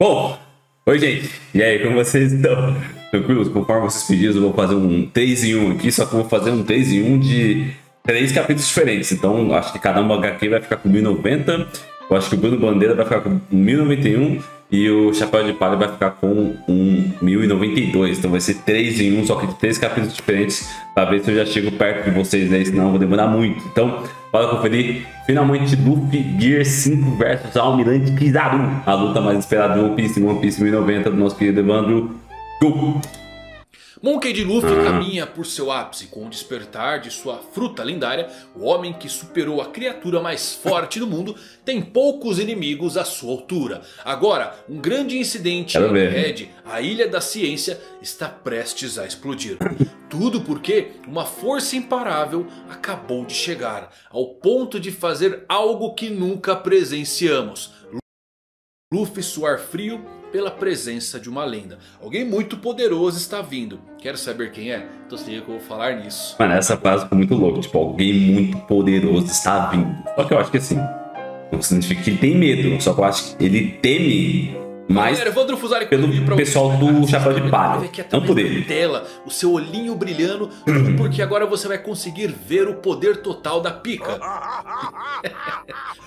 Bom, oi gente, e aí, como vocês estão? Tranquilos? Conforme vocês pediram, eu vou fazer um 3 em 1 aqui, só que eu vou fazer um 3 em 1 de 3 capítulos diferentes. Então, acho que cada um HQ vai ficar com 1090, eu acho que o Bruno Bandeira vai ficar com 1091 e o Chapéu de Palha vai ficar com 1092. Então vai ser 3 em 1, só que de 3 capítulos diferentes, para ver se eu já chego perto de vocês aí, senão eu vou demorar muito. Então, bora conferir. Finalmente, Luffy Gear 5 versus Almirante Kizaru. A luta mais esperada de One Piece 1090 do nosso querido Evandro. Go! Monkey D. Luffy caminha por seu ápice com o despertar de sua fruta lendária. O homem que superou a criatura mais forte do mundo tem poucos inimigos à sua altura. Agora, um grande incidente em Red, a Ilha da Ciência, está prestes a explodir. Tudo porque uma força imparável acabou de chegar, ao ponto de fazer algo que nunca presenciamos. Luffy suar frio pela presença de uma lenda. Alguém muito poderoso está vindo. Quer saber quem é? Então sei que eu vou falar nisso. Mano, essa frase ficou muito louca. Tipo, alguém muito poderoso está vindo. Só que eu acho que assim, não significa que ele tem medo. Só que eu acho que ele teme mais pelo pessoal do Chapéu de Palha, não por ele. Tela, o seu olhinho brilhando, tudo porque agora você vai conseguir ver o poder total da Pika.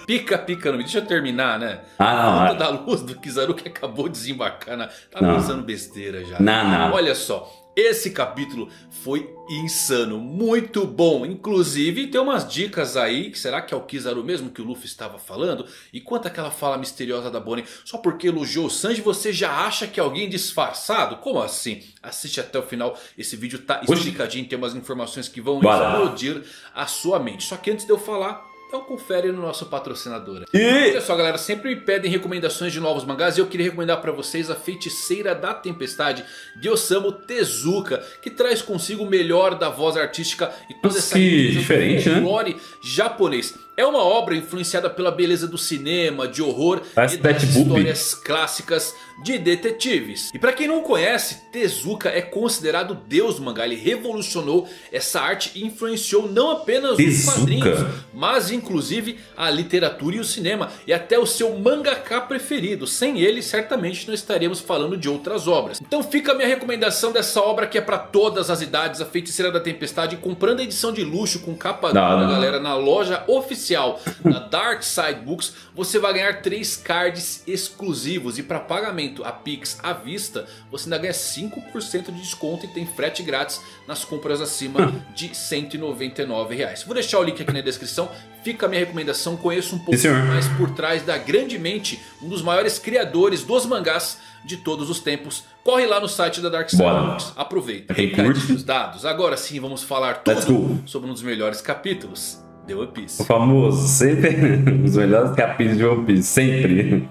Pika, não me deixa eu terminar, né? Não. Da luz do Kizaru que acabou de desembarcar na... Tá pensando besteira já. Não. Olha só. Esse capítulo foi insano, muito bom. Inclusive tem umas dicas aí. Será que é o Kizaru mesmo que o Luffy estava falando? E quanto àquela fala misteriosa da Bonnie, só porque elogiou o Sanji você já acha que é alguém disfarçado? Como assim? Assiste até o final, esse vídeo tá explicadinho. Tem umas informações que vão explodir a sua mente. Só que antes de eu falar, então confere no nosso patrocinador. Olha só galera, sempre me pedem recomendações de novos mangás e eu queria recomendar para vocês a Feiticeira da Tempestade de Osamu Tezuka, que traz consigo o melhor da voz artística e toda essa diferente, né? folclore japonês. É uma obra influenciada pela beleza do cinema, de horror e das histórias clássicas de detetives. E para quem não conhece, Tezuka é considerado o deus do mangá. Ele revolucionou essa arte e influenciou não apenas os quadrinhos, mas inclusive a literatura e o cinema. E até o seu mangaka preferido. Sem ele, certamente não estaríamos falando de outras obras. Então fica a minha recomendação dessa obra que é para todas as idades. A Feiticeira da Tempestade. Comprando a edição de luxo com capa dura, galera, na loja oficial da Dark Side Books, você vai ganhar 3 cards exclusivos. E para pagamento a Pix à vista, você ainda ganha 5% de desconto e tem frete grátis nas compras acima de R$ 199. Vou deixar o link aqui na descrição. Fica a minha recomendação, conheça um pouco mais por trás da grande mente, um dos maiores criadores dos mangás de todos os tempos. Corre lá no site da Dark Side Books, aproveita. Recadinhos dados. Agora sim vamos falar tudo sobre um dos melhores capítulos de One Piece. O famoso, sempre os melhores capítulos de One Piece, sempre.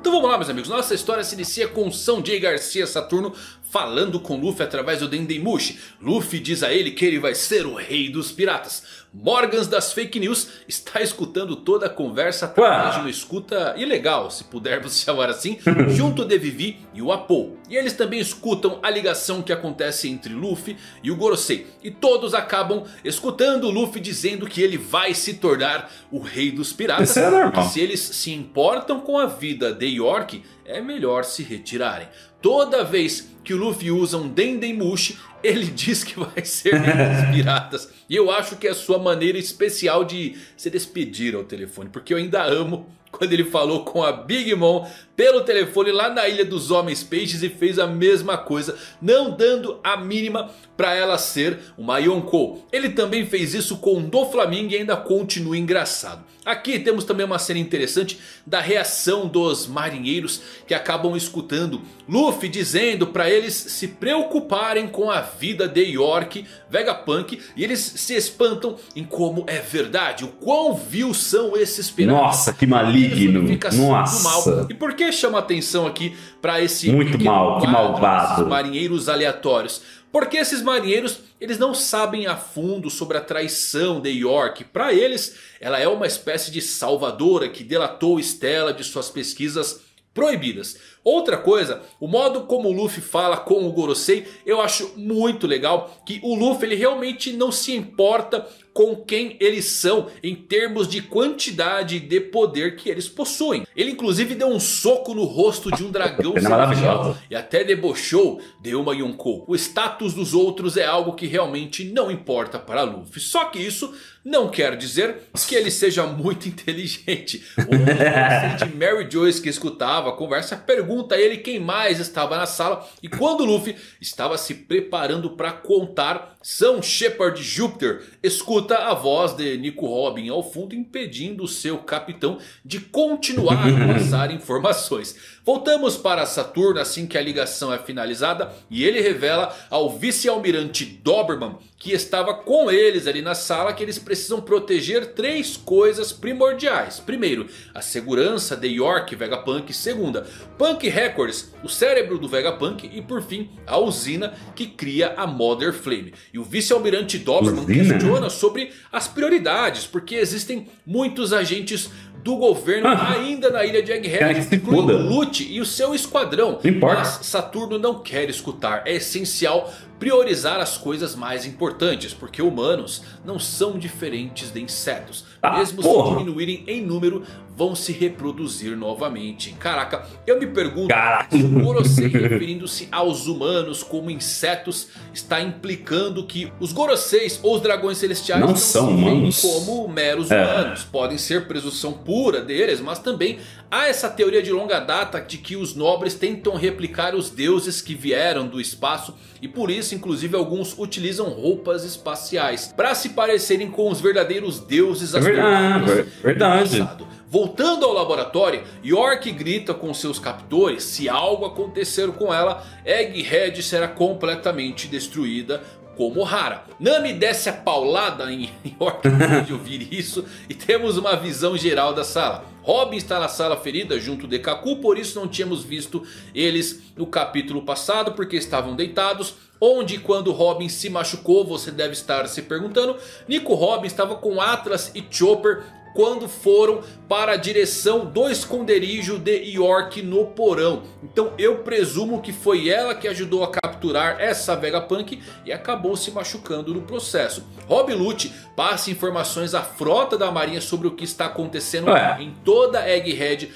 Então vamos lá meus amigos, nossa história se inicia com Sanjay Garcia Saturno falando com Luffy através do Dendemushi. Luffy diz a ele que ele vai ser o rei dos piratas. Morgans das fake news está escutando toda a conversa através de uma escuta ilegal, se pudermos chamar assim, junto de Vivi e o Apo. E eles também escutam a ligação que acontece entre Luffy e o Gorosei. E todos acabam escutando o Luffy dizendo que ele vai se tornar o rei dos piratas. E se eles se importam com a vida de York, é melhor se retirarem. Toda vez que o Luffy usa um Dendemushi, ele diz que vai ser rei dos piratas. E eu acho que é a sua maneira especial de se despedir ao telefone. Porque eu ainda amo quando ele falou com a Big Mom pelo telefone lá na Ilha dos Homens Peixes e fez a mesma coisa, não dando a mínima para ela ser uma Yonkou. Ele também fez isso com o Doflamingo e ainda continua engraçado. Aqui temos também uma cena interessante da reação dos marinheiros que acabam escutando Luffy dizendo para eles se preocuparem com a vida de York, Vegapunk, e eles se espantam em como é verdade, o quão vil são esses piratas. Nossa, que maligno. Nossa. Mal. E por que chama atenção aqui para esse muito mal, que malvado, marinheiros aleatórios? Porque esses marinheiros, eles não sabem a fundo sobre a traição de York. Para eles, ela é uma espécie de salvadora que delatou Stella de suas pesquisas proibidas. Outra coisa, o modo como o Luffy fala com o Gorosei, eu acho muito legal. Que o Luffy ele realmente não se importa com quem eles são em termos de quantidade de poder que eles possuem. Ele inclusive deu um soco no rosto de um dragão celestial e até debochou de uma Yonkou. O status dos outros é algo que realmente não importa para Luffy. Só que isso não quer dizer que ele seja muito inteligente. O de Mary Joyce que escutava a conversa pergunta a ele quem mais estava na sala. E quando Luffy estava se preparando para contar, São Shepard Júpiter escuta a voz de Nico Robin ao fundo, impedindo o seu capitão de continuar a passar informações. Voltamos para Saturno assim que a ligação é finalizada e ele revela ao vice-almirante Doberman que estava com eles ali na sala que eles precisam proteger 3 coisas primordiais. Primeiro, a segurança de York Vegapunk. Segunda, Punk Records, o cérebro do Vegapunk. E por fim, a usina que cria a Mother Flame. E o vice-almirante Doberman questiona sobre as prioridades, porque existem muitos agentes do governo ainda na ilha de Egghead, incluindo o Lute e o seu esquadrão. Mas Saturno não quer escutar. É essencial priorizar as coisas mais importantes, porque humanos não são diferentes de insetos. Mesmo se diminuírem em número, vão se reproduzir novamente. Caraca, eu me pergunto se o Gorosei, referindo-se aos humanos como insetos, está implicando que os Goroseis ou os dragões celestiais não são humanos como meros humanos. Podem ser presunção pura deles, mas também há essa teoria de longa data de que os nobres tentam replicar os deuses que vieram do espaço. E por isso inclusive alguns utilizam roupas espaciais para se parecerem com os verdadeiros deuses astronautas do passado. Voltando ao laboratório, York grita com seus captores. Se algo acontecer com ela, Egghead será completamente destruída como Hara. Nami desce a paulada em York depois de ouvir isso e temos uma visão geral da sala. Robin está na sala ferida junto de Kaku, por isso não tínhamos visto eles no capítulo passado porque estavam deitados. Onde quando Robin se machucou, você deve estar se perguntando. Nico Robin estava com Atlas e Chopper quando foram para a direção do esconderijo de York no porão. Então eu presumo que foi ela que ajudou a capturar essa Vegapunk e acabou se machucando no processo. Rob Lute passa informações à frota da marinha sobre o que está acontecendo em toda Egghead.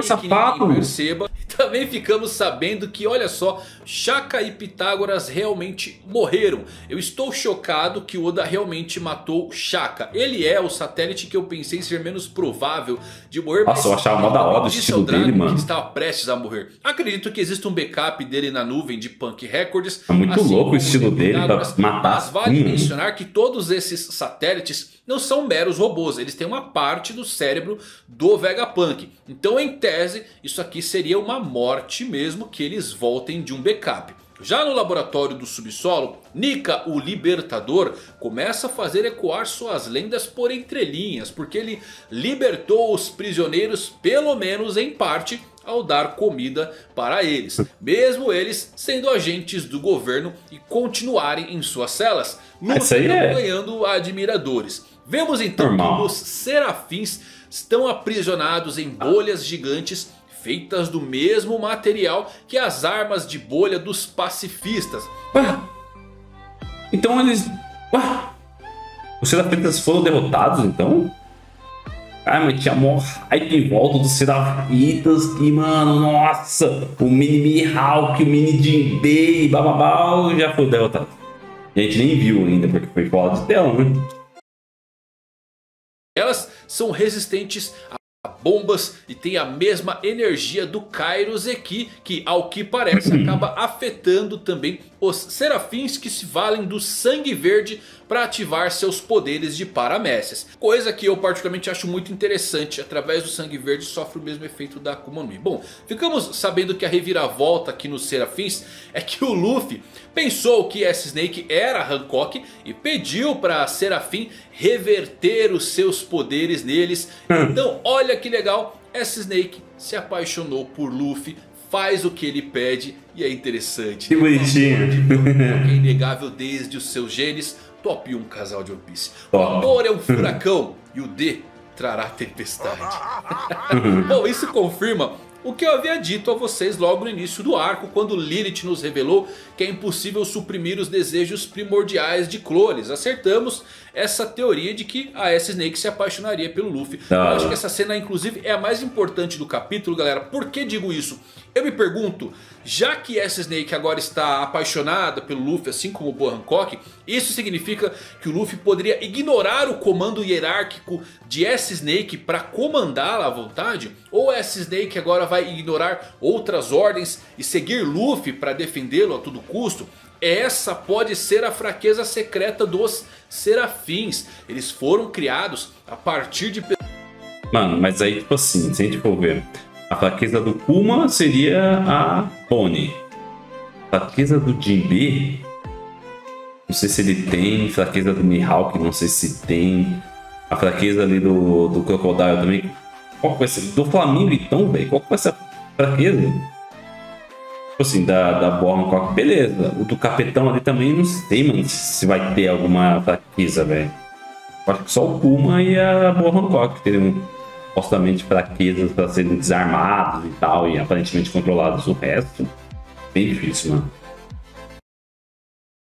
Sem que ninguém perceba. Também ficamos sabendo que, olha só, Shaka e Pitágoras realmente morreram. Eu estou chocado que Oda realmente matou Shaka. Ele é o satélite que eu pensei ser menos provável de morrer. Nossa, eu achava mó da hora o estilo dele, mano. Que estava prestes a morrer. Acredito que existe um backup dele na nuvem de Punk Records. É muito louco o estilo dele pra matar. Mas vale mencionar que todos esses satélites não são meros robôs. Eles têm uma parte do cérebro do Vegapunk. Então em tese isso aqui seria uma morte mesmo que eles voltem de um backup. Já no laboratório do subsolo, Nika, o Libertador, começa a fazer ecoar suas lendas por entrelinhas. Porque ele libertou os prisioneiros, pelo menos em parte, ao dar comida para eles. Mesmo eles sendo agentes do governo e continuarem em suas celas, Luffy ganhando admiradores. Vemos então que os serafins estão aprisionados em bolhas gigantes feitas do mesmo material que as armas de bolha dos pacifistas. Então eles... os serafins foram derrotados então? Mas tinha mó hype em volta dos serafitas que, mano, nossa, o mini Mihawk, o mini Jinbei, bababá, já foi derrotado. E a gente nem viu ainda, porque foi fora de tela, né? Elas são resistentes a bombas e têm a mesma energia do Kairos Eki, que ao que parece acaba afetando também os serafins que se valem do sangue verde para ativar seus poderes de paramécias. Coisa que eu particularmente acho muito interessante. Através do sangue verde sofre o mesmo efeito da Akuma no Mi. Bom, ficamos sabendo que a reviravolta aqui nos serafins é que o Luffy pensou que S-Snake era Hancock e pediu para Serafim reverter os seus poderes neles. Então olha que legal, S-Snake se apaixonou por Luffy, faz o que ele pede e é interessante. Que bonitinho. É inegável desde os seus genes. Top 1 casal de One Piece. O amor é um furacão e o D trará tempestade. Bom, isso confirma O que eu havia dito a vocês logo no início do arco, quando Lilith nos revelou que é impossível suprimir os desejos primordiais de clones. Acertamos essa teoria de que a S-Snake se apaixonaria pelo Luffy. Eu acho que essa cena inclusive é a mais importante do capítulo, galera. Por que digo isso? Eu me pergunto, já que S-Snake agora está apaixonada pelo Luffy, assim como o Boa Hancock, isso significa que o Luffy poderia ignorar o comando hierárquico de S-Snake para comandá-la à vontade? Ou S-Snake agora vai ignorar outras ordens e seguir Luffy para defendê-lo a todo custo? Essa pode ser a fraqueza secreta dos Serafins. Eles foram criados a partir de... Mano, mas aí tipo assim, se a gente for ver, a fraqueza do Kuma seria a Bonnie. A fraqueza do Jinbe, não sei se ele tem. Fraqueza do Mihawk, não sei se tem. A fraqueza ali do Crocodile também. Qual que vai ser? Do Flamingo então, velho? Qual que vai ser a fraqueza? Tipo assim, da Boa Hancock, beleza. O do Capitão ali também, não sei, mano, se vai ter alguma fraqueza, velho. Acho que só o Kuma e a Boa Hancock teriam supostamente fraquezas para serem desarmados e tal, e aparentemente controlados. O resto, bem difícil, mano.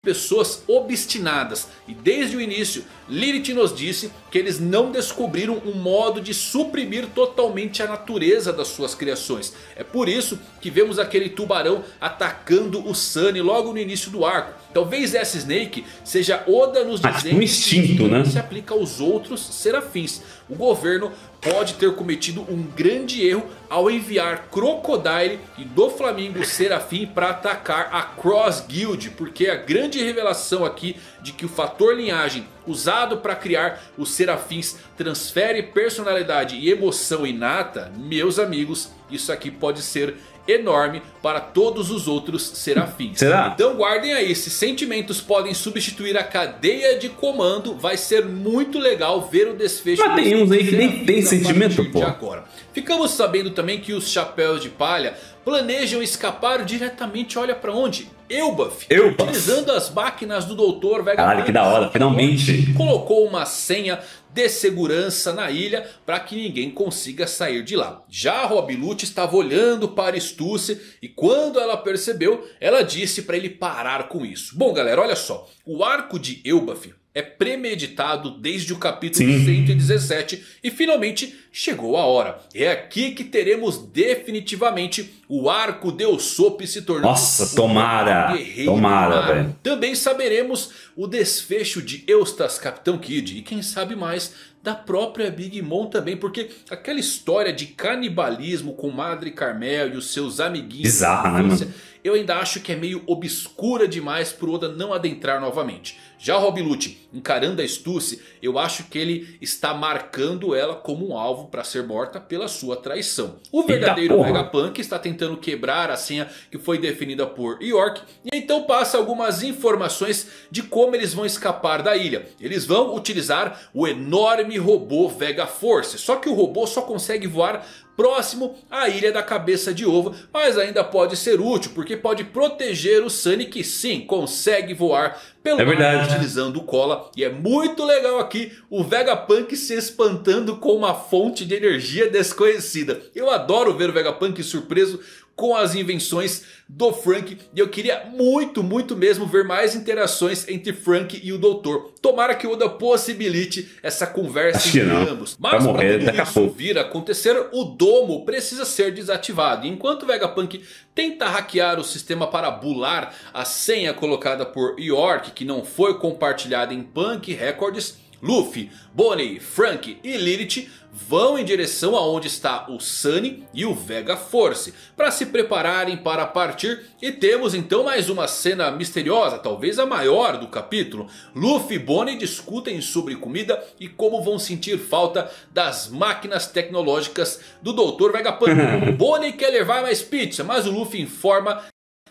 Pessoas obstinadas. E desde o início, Lilith nos disse que eles não descobriram um modo de suprimir totalmente a natureza das suas criações. É por isso que vemos aquele tubarão atacando o Sunny logo no início do arco. Talvez essa Snake seja Oda nos dizendo um instinto, né? Que se aplica aos outros serafins. O governo pode ter cometido um grande erro ao enviar Crocodile e Doflamingo Serafim para atacar a Cross Guild, porque a grande revelação aqui de que o fator linhagem usado para criar os serafins transfere personalidade e emoção inata, meus amigos, isso aqui pode ser enorme para todos os outros serafins. Será? Então guardem aí, se sentimentos podem substituir a cadeia de comando, vai ser muito legal ver o desfecho. Mas tem uns aí que nem tem sentimento, pô. Agora. Ficamos sabendo também que os Chapéus de Palha planejam escapar diretamente, olha pra onde? Elbaf. Utilizando as máquinas do Dr. Vegapunk. Caralho, que da hora, finalmente. Colocou uma senha de segurança na ilha para que ninguém consiga sair de lá. Já a Rob Lute estava olhando para Stussy e quando ela percebeu, ela disse para ele parar com isso. Bom galera, olha só, o arco de Elbaf é premeditado desde o capítulo 117 e finalmente chegou a hora. É aqui que teremos definitivamente o arco de Usopp se tornando... Nossa, tomara! Tomara, velho. Também saberemos o desfecho de Eustace, Capitão Kid e quem sabe mais da própria Big Mom também. Porque aquela história de canibalismo com Madre Carmel e os seus amiguinhos... Bizarra, né, mano? Eu ainda acho que é meio obscura demais pro Oda não adentrar novamente. Já Rob Lute encarando a Stussy, eu acho que ele está marcando ela como um alvo para ser morta pela sua traição. O verdadeiro Vegapunk está tentando quebrar a senha que foi definida por York. E então passa algumas informações de como eles vão escapar da ilha. Eles vão utilizar o enorme robô Vega Force. Só que o robô só consegue voar próximo à Ilha da Cabeça de Ovo, mas ainda pode ser útil, porque pode proteger o Sunny, que sim, consegue voar pelo mar utilizando o Cola. E é muito legal aqui o Vegapunk se espantando com uma fonte de energia desconhecida. Eu adoro ver o Vegapunk surpreso com as invenções do Frank. E eu queria muito mesmo ver mais interações entre Frank e o Doutor. Tomara que o Oda possibilite essa conversa entre ambos. Mas para tudo isso vir a acontecer, o domo precisa ser desativado. E enquanto o Vegapunk tenta hackear o sistema para bular a senha colocada por York, que não foi compartilhada em Punk Records, Luffy, Bonnie, Frank e Lilith vão em direção aonde está o Sunny e o Vega Force para se prepararem para partir. E temos então mais uma cena misteriosa, talvez a maior do capítulo. Luffy e Bonnie discutem sobre comida e como vão sentir falta das máquinas tecnológicas do Dr. Vegapunk. Bonnie quer levar mais pizza, mas o Luffy informa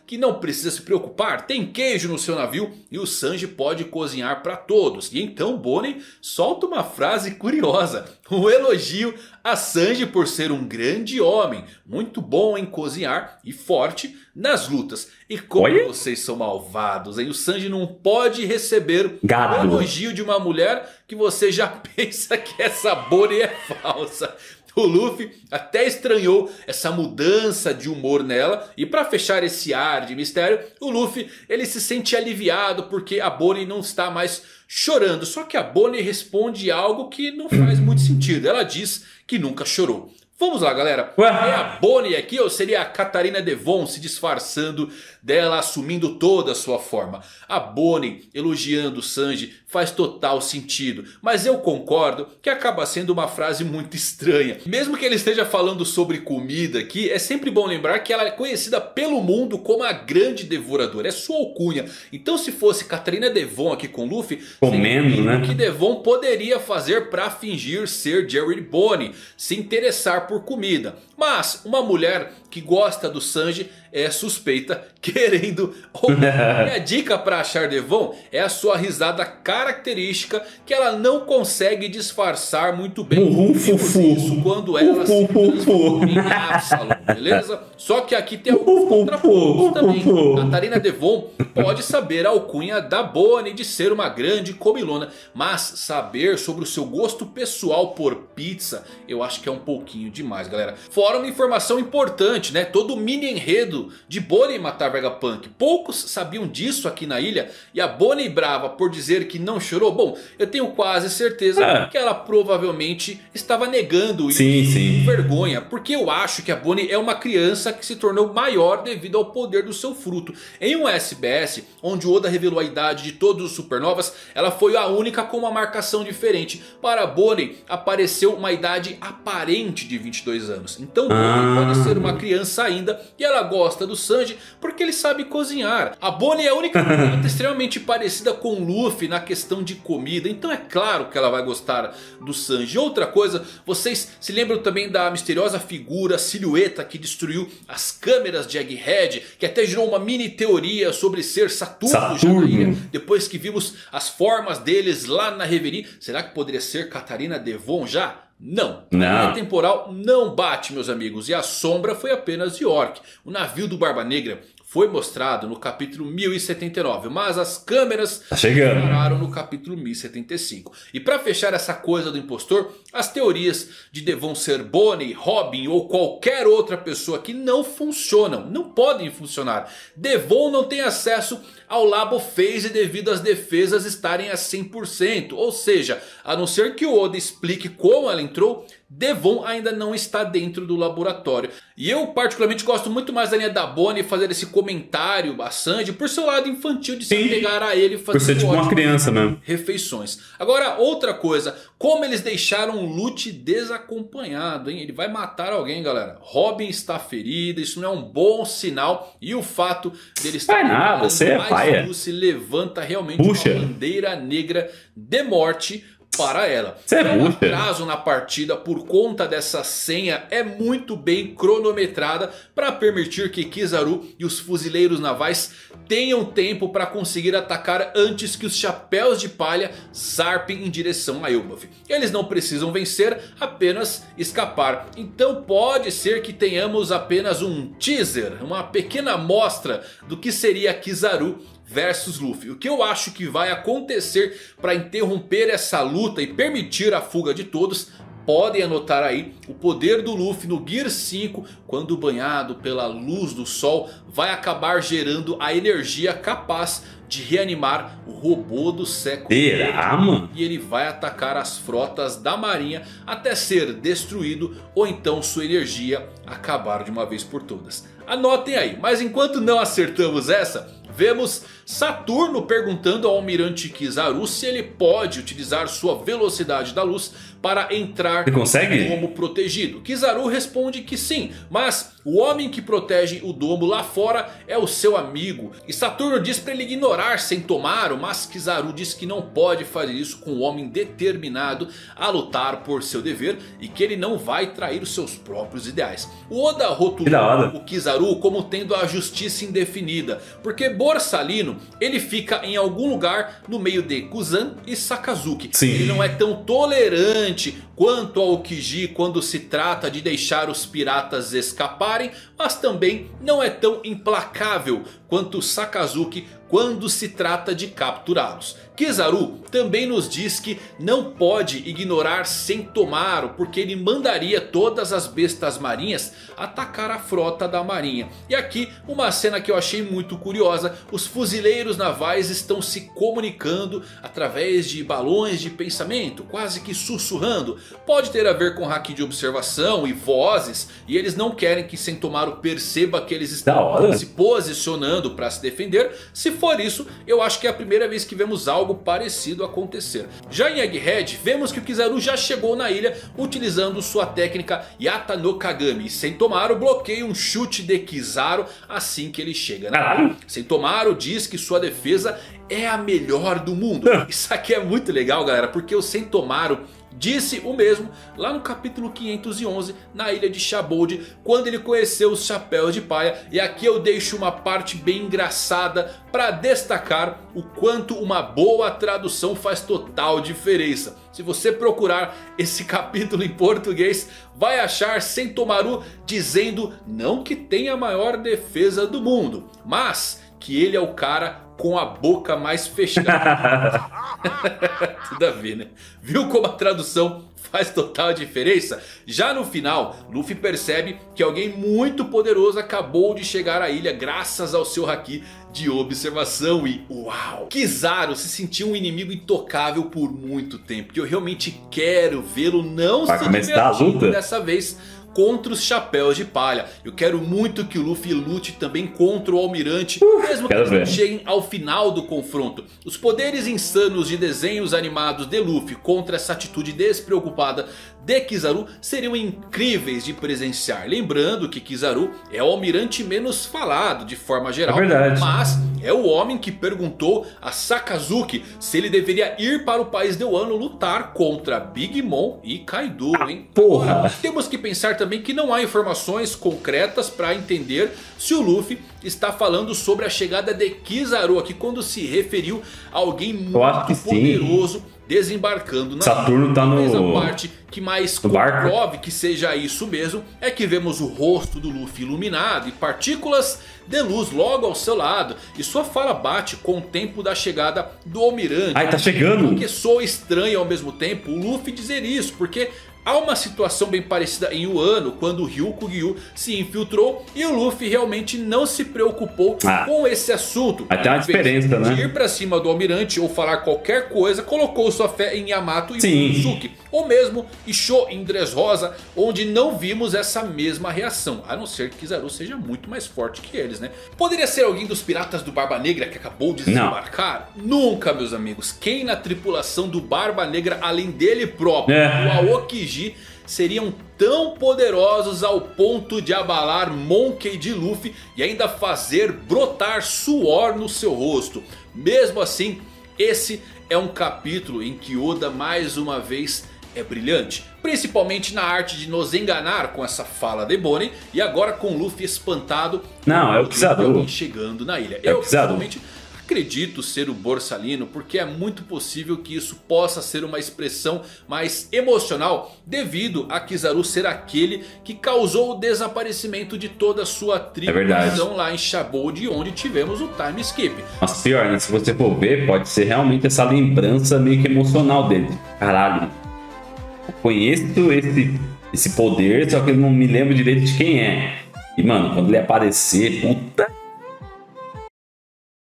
que não precisa se preocupar, tem queijo no seu navio e o Sanji pode cozinhar para todos. E então Bonnie solta uma frase curiosa, um elogio a Sanji por ser um grande homem, muito bom em cozinhar e forte nas lutas. E como vocês são malvados, hein? O Sanji não pode receber o elogio de uma mulher que você já pensa que essa Bonnie é falsa. O Luffy até estranhou essa mudança de humor nela. E para fechar esse ar de mistério, o Luffy ele se sente aliviado porque a Bonnie não está mais chorando. Só que a Bonnie responde algo que não faz muito sentido. Ela diz que nunca chorou. Vamos lá, galera. É a Bonnie aqui ou seria a Catarina Devon se disfarçando dela, assumindo toda a sua forma? A Bonnie elogiando o Sanji faz total sentido. Mas eu concordo que acaba sendo uma frase muito estranha. Mesmo que ele esteja falando sobre comida aqui, é sempre bom lembrar que ela é conhecida pelo mundo como a Grande Devoradora. É sua alcunha. Então se fosse Catarina Devon aqui com Luffy, comendo, né? O que Devon poderia fazer para fingir ser Jerry Bonnie, se interessar por comida. Mas uma mulher que gosta do Sanji é suspeita, querendo ou não. E a dica para achar Devon é a sua risada característica que ela não consegue disfarçar muito bem. Isso quando ela se transforma em Absalom, beleza? Só que aqui tem alguns contrapontos também. Catarina Devon pode saber a alcunha da Bonnie de ser uma grande comilona, mas saber sobre o seu gosto pessoal por pizza, eu acho que é um pouquinho demais, galera. Fora uma informação importante, né? Todo o mini enredo de Bonnie matar Vegapunk. Poucos sabiam disso aqui na ilha. E a Bonnie brava por dizer que não chorou. Bom, eu tenho quase certeza que ela provavelmente estava negando isso com vergonha. Porque eu acho que a Bonnie é uma criança que se tornou maior devido ao poder do seu fruto. Em um SBS, onde Oda revelou a idade de todos os supernovas, ela foi a única com uma marcação diferente. Para a Bonnie apareceu uma idade aparente de 22 anos. Então Bonnie pode ser uma criança ainda e ela gosta do Sanji porque ele sabe cozinhar. A Bonnie é a única garota extremamente parecida com o Luffy na questão de comida. Então é claro que ela vai gostar do Sanji. Outra coisa, vocês se lembram também da misteriosa figura, silhueta que destruiu as câmeras de Egghead, que até gerou uma mini teoria sobre ser Saturno. Já na ilha, depois que vimos as formas deles lá na Reverie. Será que poderia ser Catarina Devon já? Não, a linha temporal não bate, meus amigos, e a sombra foi apenas York. O navio do Barba Negra foi mostrado no capítulo 1079, mas as câmeras pararam no capítulo 1075. E para fechar essa coisa do impostor, as teorias de Devon ser Bonnie, Robin ou qualquer outra pessoa que não funcionam, não podem funcionar. Devon não tem acesso ao Labo Phase devido às defesas estarem a 100%. Ou seja, a não ser que o Oda explique como ela entrou, Devon ainda não está dentro do laboratório. E eu particularmente gosto muito mais da linha da Bonnie fazer esse comentário a Sanji por seu lado infantil de se apegar a ele e fazer por ser tipo uma criança mesmo. Refeições. Agora outra coisa, como eles deixaram o Lute desacompanhado, hein? Ele vai matar alguém, galera. Robin está ferido, isso não é um bom sinal. E o fato dele estar nada, você mais Lucy levanta realmente uma bandeira negra de morte para ela. O atraso na partida por conta dessa senha é muito bem cronometrada para permitir que Kizaru e os fuzileiros navais tenham tempo para conseguir atacar antes que os chapéus de palha zarpem em direção a Elbaf. Eles não precisam vencer, apenas escapar. Então pode ser que tenhamos apenas um teaser, uma pequena amostra do que seria Kizaru versus Luffy. O que eu acho que vai acontecer para interromper essa luta e permitir a fuga de todos. Podem anotar aí, o poder do Luffy no Gear 5, quando banhado pela luz do sol, vai acabar gerando a energia capaz de reanimar o robô do século. E ele vai atacar as frotas da marinha até ser destruído ou então sua energia acabar de uma vez por todas. Anotem aí, mas enquanto não acertamos essa, vemos Saturno perguntando ao Almirante Kizaru se ele pode utilizar sua velocidade da luz para entrar no domo protegido. Kizaru responde que sim, mas o homem que protege o domo lá fora é o seu amigo. E Saturno diz para ele ignorar Sentomaru, mas Kizaru diz que não pode fazer isso com um homem determinado a lutar por seu dever e que ele não vai trair os seus próprios ideais. O Oda rotulou o Kizaru como tendo a justiça indefinida, porque Borsalino ele fica em algum lugar no meio de Kuzan e Sakazuki. Ele não é tão tolerante quanto ao Aokiji quando se trata de deixar os piratas escaparem, mas também não é tão implacável quanto Sakazuki quando se trata de capturá-los. Kizaru também nos diz que não pode ignorar Sentomaru, porque ele mandaria todas as bestas marinhas atacar a frota da marinha. E aqui uma cena que eu achei muito curiosa: os fuzileiros navais estão se comunicando através de balões de pensamento, quase que sussurrando. Pode ter a ver com haki de observação e vozes, e eles não querem que Sentomaru perceba que eles estão se posicionando para se defender. Se for isso, eu acho que é a primeira vez que vemos algo parecido acontecer. Já em Egghead, vemos que o Kizaru já chegou na ilha utilizando sua técnica Yata no Kagami. E Sentomaru bloqueia um chute de Kizaru assim que ele chega na ilha. Sentomaru diz que sua defesa é a melhor do mundo. Isso aqui é muito legal, galera, porque o Sentomaru disse o mesmo lá no capítulo 511 na ilha de Shabold, quando ele conheceu os chapéus de palha. E aqui eu deixo uma parte bem engraçada para destacar o quanto uma boa tradução faz total diferença. Se você procurar esse capítulo em português, vai achar Sentomaru dizendo não que tenha a maior defesa do mundo, mas que ele é o cara com a boca mais fechada. Tudo a ver, né? Viu como a tradução faz total diferença? Já no final, Luffy percebe que alguém muito poderoso acabou de chegar à ilha graças ao seu haki de observação. E uau! Kizaru se sentiu um inimigo intocável por muito tempo. E eu realmente quero vê-lo não se divertindo dessa vez contra os chapéus de palha. Eu quero muito que o Luffy lute também contra o almirante, mesmo que eles não cheguem ao final do confronto. Os poderes insanos de desenhos animados de Luffy contra essa atitude despreocupada de Kizaru seriam incríveis de presenciar. Lembrando que Kizaru é o almirante menos falado de forma geral, mas é o homem que perguntou a Sakazuki se ele deveria ir para o país de Wano lutar contra Big Mom e Kaido, hein? Agora, temos que pensar também que não há informações concretas para entender se o Luffy está falando sobre a chegada de Kizaru aqui, quando se referiu a alguém muito poderoso desembarcando na Saturno tá no... A parte que mais comprove que seja isso mesmo é que vemos o rosto do Luffy iluminado e partículas de luz logo ao seu lado. E sua fala bate com o tempo da chegada do almirante. Ai, tá chegando! Porque soa estranho ao mesmo tempo o Luffy dizer isso, porque há uma situação bem parecida em Wano, quando o Ryukugyu se infiltrou e o Luffy realmente não se preocupou com esse assunto. Até uma diferença, né? De ir pra cima do almirante ou falar qualquer coisa, colocou sua fé em Yamato e Momonosuke. Ou mesmo Issho em Dressrosa, onde não vimos essa mesma reação. A não ser que Kizaru seja muito mais forte que eles, né? Poderia ser alguém dos piratas do Barba Negra que acabou de desembarcar? Nunca, meus amigos. Quem na tripulação do Barba Negra, além dele próprio, o Aokiji, seriam tão poderosos ao ponto de abalar Monkey D. Luffy e ainda fazer brotar suor no seu rosto? Mesmo assim, esse é um capítulo em que Oda mais uma vez é brilhante, principalmente na arte de nos enganar com essa fala de Bonnie e agora com Luffy espantado. Não, é o Kizaru chegando na ilha. Eu pessoalmente acredito ser o Borsalino, porque é muito possível que isso possa ser uma expressão mais emocional, devido a Kizaru ser aquele que causou o desaparecimento de toda a sua tripulação lá em Shabold, onde tivemos o time skip. Mas pior, né? Se você for ver, pode ser realmente essa lembrança meio que emocional dele. Caralho, eu conheço esse poder, só que eu não me lembro direito de quem é. E mano, quando ele aparecer, puta...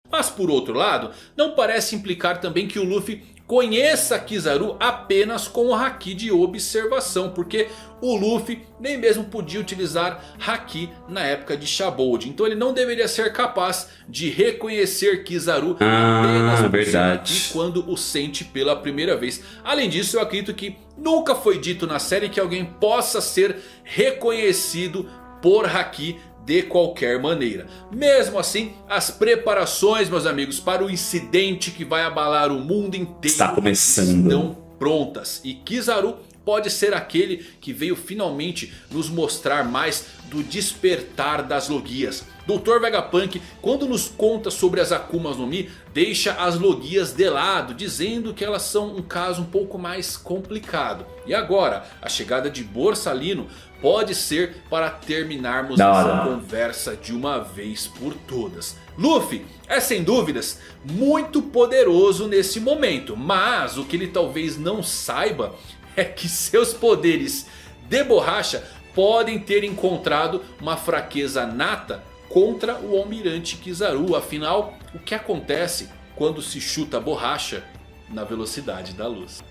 Mas por outro lado, não parece implicar também que o Luffy conheça Kizaru apenas com o haki de observação, porque o Luffy nem mesmo podia utilizar haki na época de Shabold. Então ele não deveria ser capaz de reconhecer Kizaru apenas quando o sente pela primeira vez. Além disso, eu acredito que nunca foi dito na série que alguém possa ser reconhecido por haki de qualquer maneira. Mesmo assim, as preparações, meus amigos, para o incidente que vai abalar o mundo inteiro estão prontas. E Kizaru pode ser aquele que veio finalmente nos mostrar mais do despertar das Logias. Dr. Vegapunk, quando nos conta sobre as Akumas no Mi, deixa as Logias de lado, dizendo que elas são um caso um pouco mais complicado. E agora, a chegada de Borsalino pode ser para terminarmos essa conversa de uma vez por todas. Luffy é sem dúvidas muito poderoso nesse momento, mas o que ele talvez não saiba é que seus poderes de borracha podem ter encontrado uma fraqueza nata contra o Almirante Kizaru. Afinal, o que acontece quando se chuta borracha na velocidade da luz?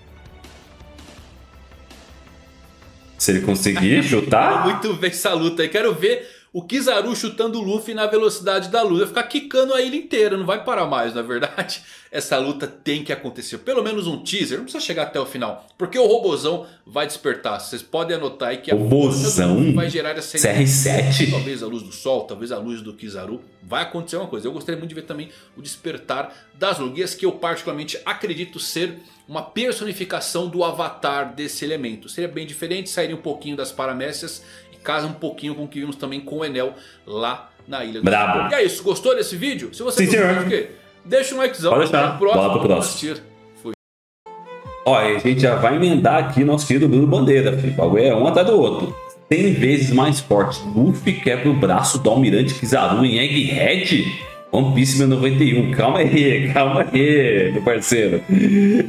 Se ele conseguir chutar... Muito bem essa luta aí. Quero ver o Kizaru chutando o Luffy na velocidade da luz. Vai ficar quicando a ilha inteira. Não vai parar mais, na verdade. Essa luta tem que acontecer. Pelo menos um teaser. Não precisa chegar até o final. Porque o robozão vai despertar. Vocês podem anotar aí que a robozão vai gerar essa CR7. Talvez a luz do sol, talvez a luz do Kizaru. Vai acontecer uma coisa. Eu gostaria muito de ver também o despertar das Logias, que eu particularmente acredito ser uma personificação do avatar desse elemento. Seria bem diferente, sairia um pouquinho das paramécias e casa um pouquinho com o que vimos também com o Enel lá na ilha do Brabo. E é isso, gostou desse vídeo? Se você gostou, o quê? Deixa um likezão. Pode deixar. Bora pro próximo. Ó, a gente já vai emendar aqui nosso querido Bruno Bandeira. O bagulho é um atrás do outro. 100 vezes mais forte. Luffy quebra o braço do Almirante Kizaru em Egghead. One Piece 1091. Calma aí, meu parceiro.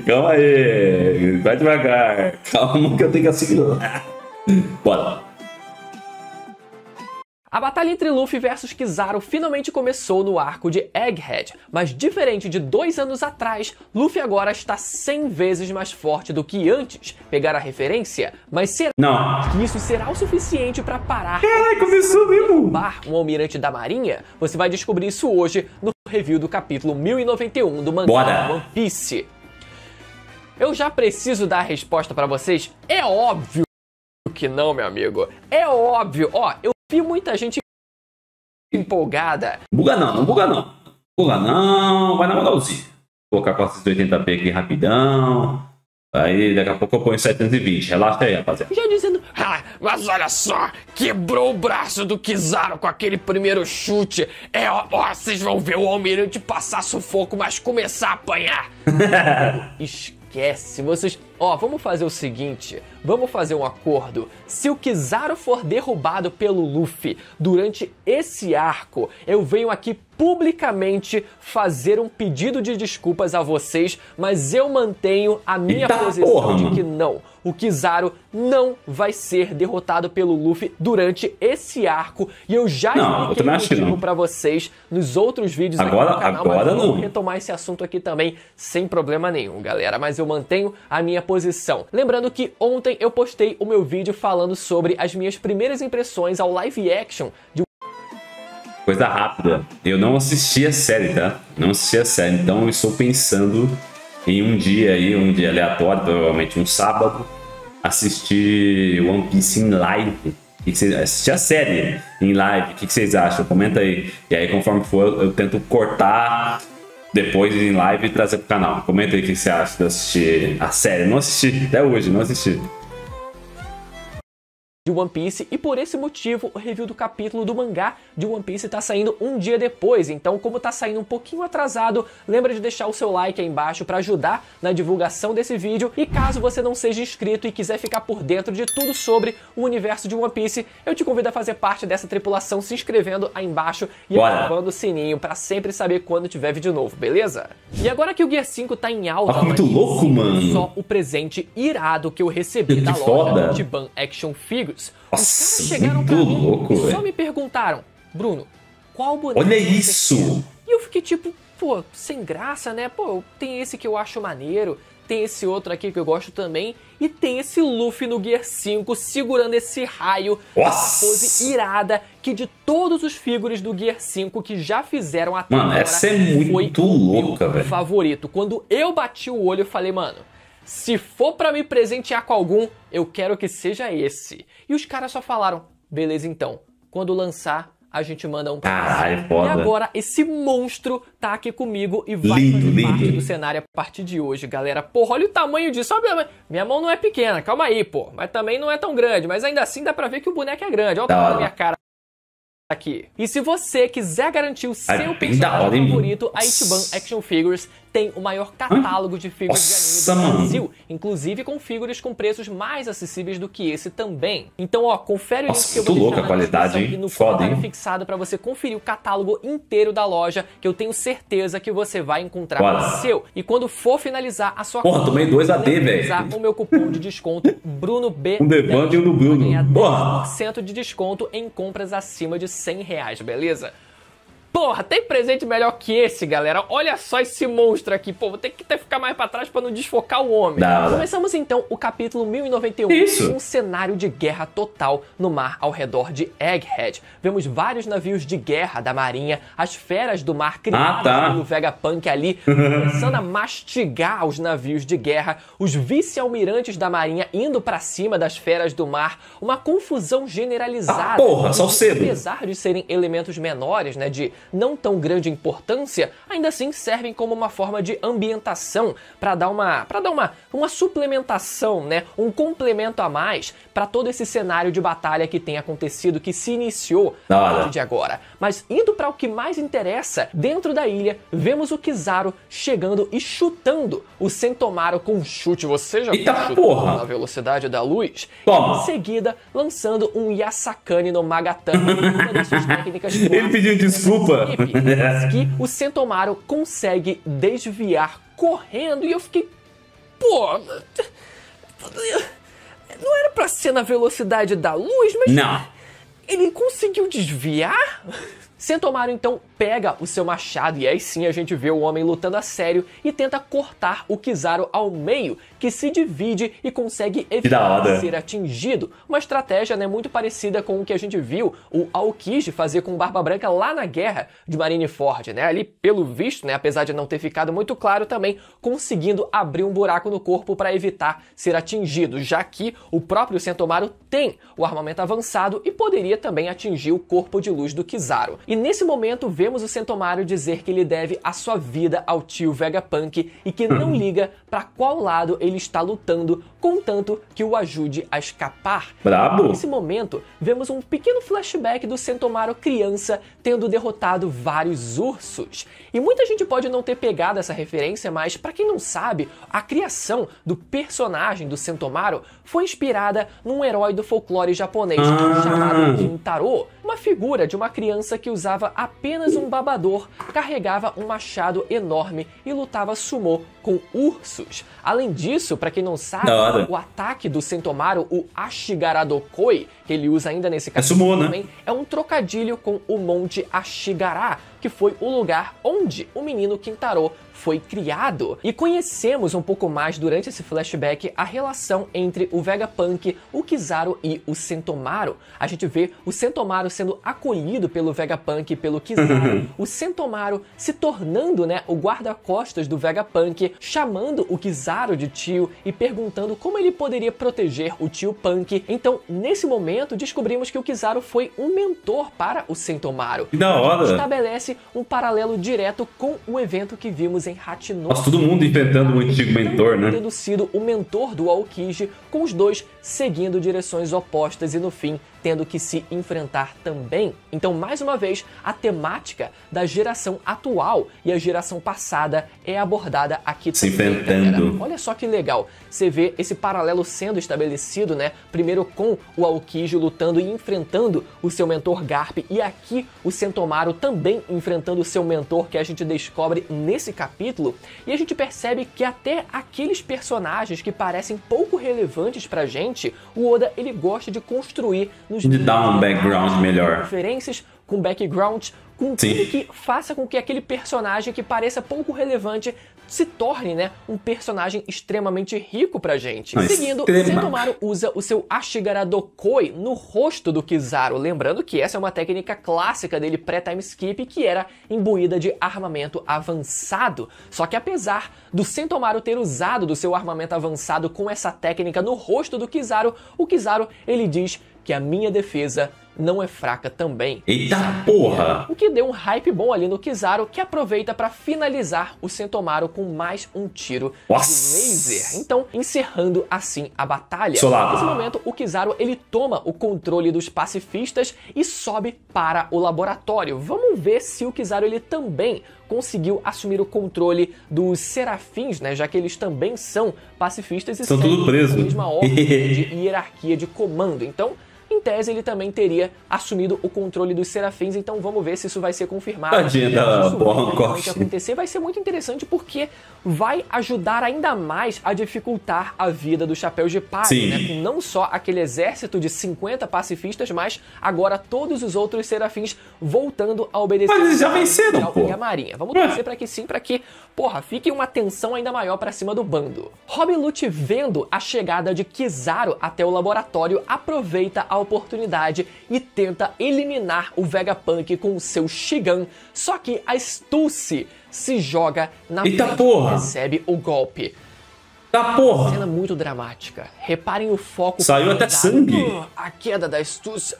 Calma aí. Vai devagar. Calma que eu tenho que assimilar. Bora. A batalha entre Luffy versus Kizaru finalmente começou no arco de Egghead, mas diferente de 2 anos atrás, Luffy agora está 100 vezes mais forte do que antes. Pegar a referência? Mas será que isso será o suficiente para parar começou mesmo um almirante da marinha? Você vai descobrir isso hoje no review do capítulo 1091 do mangá One Piece. Eu já preciso dar a resposta para vocês? É óbvio que não, meu amigo. É óbvio. Ó, eu vi muita gente empolgada. Buga não buga não. Buga não, vai na moralzinha. Vou colocar 480p aqui rapidão. Aí daqui a pouco eu ponho 720. Relaxa aí, rapaziada. Já dizendo, mas olha só, quebrou o braço do Kizaru com aquele primeiro chute. Vocês vão ver o almirante passar sufoco, mas começar a apanhar. Esquece, vocês... vamos fazer o seguinte, vamos fazer um acordo. Se o Kizaru for derrubado pelo Luffy durante esse arco, eu venho aqui publicamente fazer um pedido de desculpas a vocês, mas eu mantenho a minha posição de que não. O Kizaru não vai ser derrotado pelo Luffy durante esse arco. E eu já expliquei o motivo pra vocês nos outros vídeos aqui no canal. Mas vamos retomar esse assunto aqui também sem problema nenhum, galera. Mas eu mantenho a minha posição. Lembrando que ontem eu postei o meu vídeo falando sobre as minhas primeiras impressões ao live action de... Coisa rápida. Eu não assisti a série, tá? Não assisti a série. Então eu estou pensando em um dia aleatório, provavelmente um sábado, assistir One Piece em live. Assistir a série em live. O que vocês acham? Comenta aí. E aí, conforme for, eu tento cortar depois em live e trazer pro canal. Comenta aí o que você acha de assistir a série. Não assisti, até hoje, não assisti. De One Piece, e por esse motivo o review do capítulo do mangá de One Piece tá saindo um dia depois. Então, como tá saindo um pouquinho atrasado, lembra de deixar o seu like aí embaixo para ajudar na divulgação desse vídeo. E caso você não seja inscrito e quiser ficar por dentro de tudo sobre o universo de One Piece, eu te convido a fazer parte dessa tripulação se inscrevendo aí embaixo e ativando o sininho para sempre saber quando tiver vídeo novo, beleza? E agora que o Gear 5 tá em alta, muito louco, mano. Só o presente irado que eu recebi da loja Ichiban Action Figures. Nossa, os caras chegaram pra mim louco, e só me perguntaram, Bruno, qual boneco? Olha isso! E eu fiquei tipo, pô, sem graça, né? Pô, tem esse que eu acho maneiro, tem esse outro aqui que eu gosto também, e tem esse Luffy no Gear 5 segurando esse raio, essa pose irada, que de todos os figures do Gear 5 que já fizeram até agora, essa é muito louca, velho. Favorito. Quando eu bati o olho, eu falei, mano, se for pra me presentear com algum, eu quero que seja esse. E os caras só falaram, beleza então, quando lançar, a gente manda um pra Caralho, você. foda. E agora esse monstro tá aqui comigo e vai fazer parte do cenário a partir de hoje, galera. Porra, olha o tamanho disso. Olha, minha mão não é pequena, calma aí, pô. Mas também não é tão grande, mas ainda assim dá pra ver que o boneco é grande. Olha o tamanho da minha cara aqui. E se você quiser garantir o seu personagem favorito, a Ichiban Action Figures tem o maior catálogo de figuras de anime do Brasil, inclusive com figuras com preços mais acessíveis do que esse também. Então, ó, confere o link que eu vou deixar na descrição e no comentário fixado para você conferir o catálogo inteiro da loja, que eu tenho certeza que você vai encontrar o seu. E quando for finalizar a sua compra, tomei 2 AD, velho. usar o meu cupom de desconto BrunoB10, um Devante e um do Bruno. Ganhar 10% de desconto em compras acima de R$100, beleza? Porra, tem presente melhor que esse, galera. Olha só esse monstro aqui. Pô, vou ter que ficar mais pra trás pra não desfocar o homem. Começamos então o capítulo 1091 com um cenário de guerra total no mar ao redor de Egghead. Vemos vários navios de guerra da marinha, as feras do mar criadas pelo Vegapunk ali, começando a mastigar os navios de guerra, os vice-almirantes da marinha indo pra cima das feras do mar, uma confusão generalizada. Apesar de serem elementos menores, né, de não tão grande importância, ainda assim servem como uma forma de ambientação para dar uma suplementação, né, um complemento a mais para todo esse cenário de batalha que tem acontecido, que se iniciou a partir de agora. Mas indo para o que mais interessa, dentro da ilha vemos o Kizaru chegando e chutando o Sentomaru com um chute, você já chutando na velocidade da luz? Toma. Em seguida, lançando um Yasakani no Magatama, uma das suas técnicas. Ele pediu desculpa. Mas que o Sentomaru consegue desviar correndo e eu fiquei... Pô... Não era pra ser na velocidade da luz, mas... Não. Ele conseguiu desviar? Sentomaru então pega o seu machado e aí sim a gente vê o homem lutando a sério e tenta cortar o Kizaru ao meio, que se divide e consegue evitar ser atingido. Uma estratégia, né, muito parecida com o que a gente viu o Aokiji fazer com Barba Branca lá na guerra de Marineford, né? Ali, pelo visto, né, apesar de não ter ficado muito claro também, conseguindo abrir um buraco no corpo para evitar ser atingido, já que o próprio Sentomaru tem o armamento avançado e poderia também atingir o corpo de luz do Kizaru. E nesse momento vemos o Sentomaru dizer que ele deve a sua vida ao tio Vegapunk e que não liga para qual lado ele está lutando, contanto que o ajude a escapar. Brabo! Nesse momento, vemos um pequeno flashback do Sentomaru criança tendo derrotado vários ursos. E muita gente pode não ter pegado essa referência, mas para quem não sabe, a criação do personagem do Sentomaru foi inspirada num herói do folclore japonês chamado Kintaro, uma figura de uma criança que usava apenas um babador, carregava um machado enorme e lutava sumô com ursos. Além disso, para quem não sabe, o ataque do Sentomaru, o Ashigaradokoi, que ele usa ainda nesse capítulo também, é um trocadilho com o Monte Ashigara, que foi o lugar onde o menino Kintaro foi criado. E conhecemos um pouco mais durante esse flashback a relação entre o Vegapunk, o Kizaru e o Sentomaru. A gente vê o Sentomaru sendo acolhido pelo Vegapunk e pelo Kizaru, o Sentomaru se tornando, né, o guarda-costas do Vegapunk, chamando o Kizaru de tio e perguntando como ele poderia proteger o tio Punk. Então, nesse momento, descobrimos que o Kizaru foi um mentor para o Sentomaru. Que da hora! Estabelece um paralelo direto com o evento que vimos em Hachinosu. Nossa, todo mundo enfrentando um antigo mentor, né? Tendo sido o mentor do Aokiji, com os dois seguindo direções opostas e no fim tendo que se enfrentar também. Então, mais uma vez, a temática da geração atual e a geração passada é abordada aqui se também, enfrentando. Galera. Olha só que legal. Você vê esse paralelo sendo estabelecido, né? Primeiro com o Aokiji lutando e enfrentando o seu mentor Garp, e aqui o Sentomaru também enfrentando o seu mentor, que a gente descobre nesse capítulo. E a gente percebe que até aqueles personagens que parecem pouco relevantes pra gente, o Oda ele gosta de construir de dar um background melhor. Referências, com background, com tudo que faça com que aquele personagem que pareça pouco relevante se torne, né, um personagem extremamente rico pra gente. Seguindo, Sentomaru usa o seu Ashigaradokoi no rosto do Kizaru, lembrando que essa é uma técnica clássica dele pré-time skip, que era imbuída de armamento avançado. Só que apesar do Sentomaru ter usado do seu armamento avançado com essa técnica no rosto do Kizaru, o Kizaru ele diz que a minha defesa não é fraca também. Eita porra! O que deu um hype bom ali no Kizaru, que aproveita para finalizar o Sentomaru com mais um tiro de laser. Então, encerrando assim a batalha. Nesse momento, o Kizaru ele toma o controle dos pacifistas e sobe para o laboratório. Vamos ver se o Kizaru ele também conseguiu assumir o controle dos serafins, né? Já que eles também são pacifistas e são tudo presos. A mesma ordem de hierarquia de comando. Então, em tese, ele também teria assumido o controle dos serafins, então vamos ver se isso vai ser confirmado. Tadinha da Se acontecer, vai ser muito interessante porque vai ajudar ainda mais a dificultar a vida dos Chapéus de Palha, né? Com não só aquele exército de 50 pacifistas, mas agora todos os outros serafins voltando a obedecer. Mas eles já venceram, pô. E a Marinha. Vamos torcer para que sim, para que, porra, fique uma tensão ainda maior para cima do bando. Rob Lute, vendo a chegada de Kizaru até o laboratório, aproveita a oportunidade e tenta eliminar o Vegapunk com o seu Shigan, só que a Stulce se joga na frente e recebe o golpe. Tá porra! Cena muito dramática. Reparem o foco. Saiu até sangue. A queda da Stulce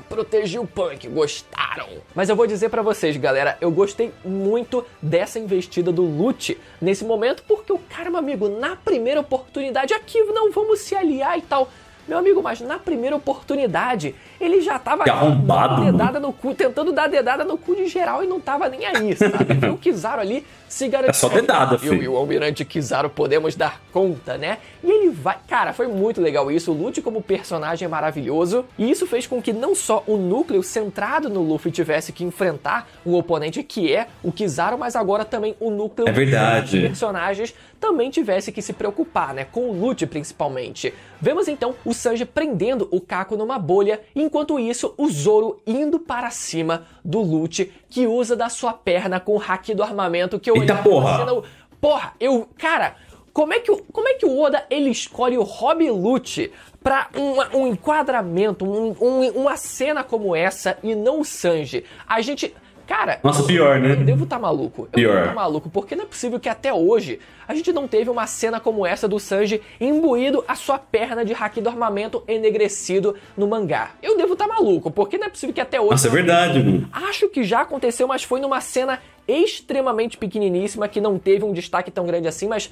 protegeu o Punk. Gostaram? Mas eu vou dizer pra vocês, galera, eu gostei muito dessa investida do Lute nesse momento, porque o cara, meu amigo, na primeira oportunidade, aqui não vamos se aliar e tal. Meu amigo, mas na primeira oportunidade, ele já tava arrombado, dedada no cu, tentando dar dedada no cu de geral e não tava nem aí, sabe? Viu o Kizaru ali se garantiu. É só dedada, filho. Eu e o Almirante Kizaru podemos dar conta, né? E ele vai... Cara, foi muito legal isso. O Lute como personagem é maravilhoso. E isso fez com que não só o núcleo centrado no Luffy tivesse que enfrentar um oponente que é o Kizaru, mas agora também o núcleo dos personagens também tivesse que se preocupar, né? Com o Lute, principalmente. Vemos então o Sanji prendendo o Kako numa bolha, enquanto isso o Zoro indo para cima do Lute, que usa da sua perna com o haki do armamento, que eu Eita porra! Porra, cara, como é que o Oda ele escolhe o Rob Lute pra um enquadramento, uma cena como essa e não o Sanji? A gente... Cara, nossa, pior, né? Eu devo estar maluco. Eu devo estar maluco, porque não é possível que até hoje a gente não teve uma cena como essa do Sanji imbuído a sua perna de haki do armamento enegrecido no mangá. Eu devo estar maluco, porque não é possível que até hoje... Nossa, é verdade, mano. Acho que já aconteceu, mas foi numa cena extremamente pequeniníssima, que não teve um destaque tão grande assim, mas...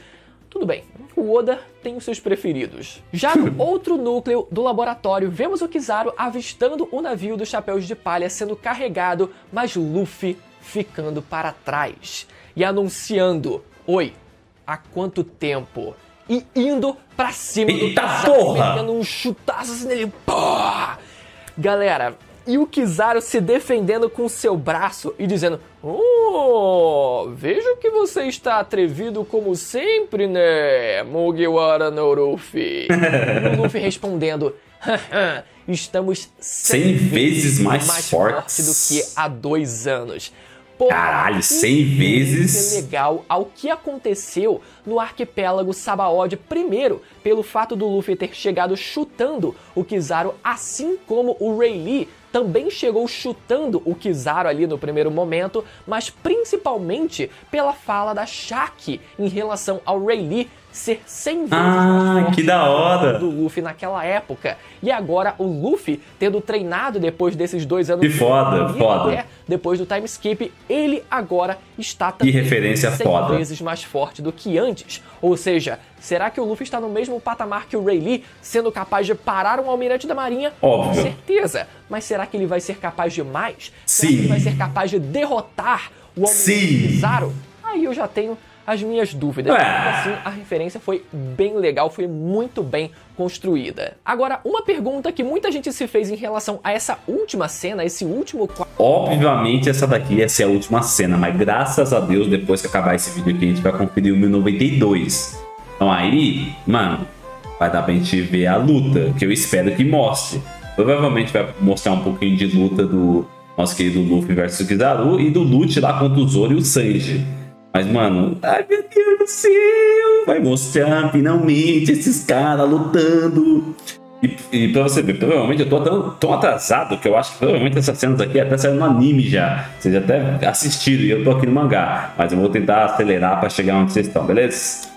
Tudo bem, o Oda tem os seus preferidos. Já no outro núcleo do laboratório, vemos o Kizaru avistando o navio dos Chapéus de Palha sendo carregado, mas Luffy ficando para trás. E anunciando, oi, há quanto tempo? E indo pra cima do Kizaru, metendo um chutaço assim nele. Pô! Galera... E o Kizaru se defendendo com seu braço e dizendo: "Oh, vejo que você está atrevido como sempre, né, Mugiwara no Luffy." E o Luffy respondendo: "Estamos 100 vezes mais fortes do que há 2 anos." Pô, caralho, 100 vezes. Legal ao que aconteceu no arquipélago Sabaody, primeiro pelo fato do Luffy ter chegado chutando o Kizaru, assim como o Rayleigh também chegou chutando o Kizaru ali no primeiro momento, mas principalmente pela fala da Shaki em relação ao Rayleigh ser 100 vezes mais forte que da hora do Luffy naquela época. E agora o Luffy, tendo treinado depois desses 2 anos... Que foda. Depois do time skip, ele agora está também 100 vezes mais forte do que antes. Ou seja, será que o Luffy está no mesmo patamar que o Rayleigh, sendo capaz de parar um almirante da marinha? Óbvio. Com certeza. Mas será que ele vai ser capaz de mais? Sim. Será que ele vai ser capaz de derrotar o almirante Kizaru? Aí eu já tenho as minhas dúvidas. Assim, a referência foi bem legal, foi muito bem construída. Agora, uma pergunta que muita gente se fez em relação a essa última cena, esse último... Obviamente essa daqui ia ser a última cena, mas graças a Deus, depois que acabar esse vídeo aqui, a gente vai conferir o 1092. Então aí, mano, vai dar pra gente ver a luta, que eu espero que mostre. Provavelmente vai mostrar um pouquinho de luta do nosso querido Luffy versus Kizaru e do Lute lá contra o Zoro e o Sanji. Mas, mano, ai meu Deus do céu, vai mostrar finalmente esses caras lutando. E pra você ver, provavelmente eu tô tão atrasado que eu acho que provavelmente essas cenas aqui até saíram no anime já. Vocês até assistiram e eu tô aqui no mangá. Mas eu vou tentar acelerar pra chegar onde vocês estão, beleza?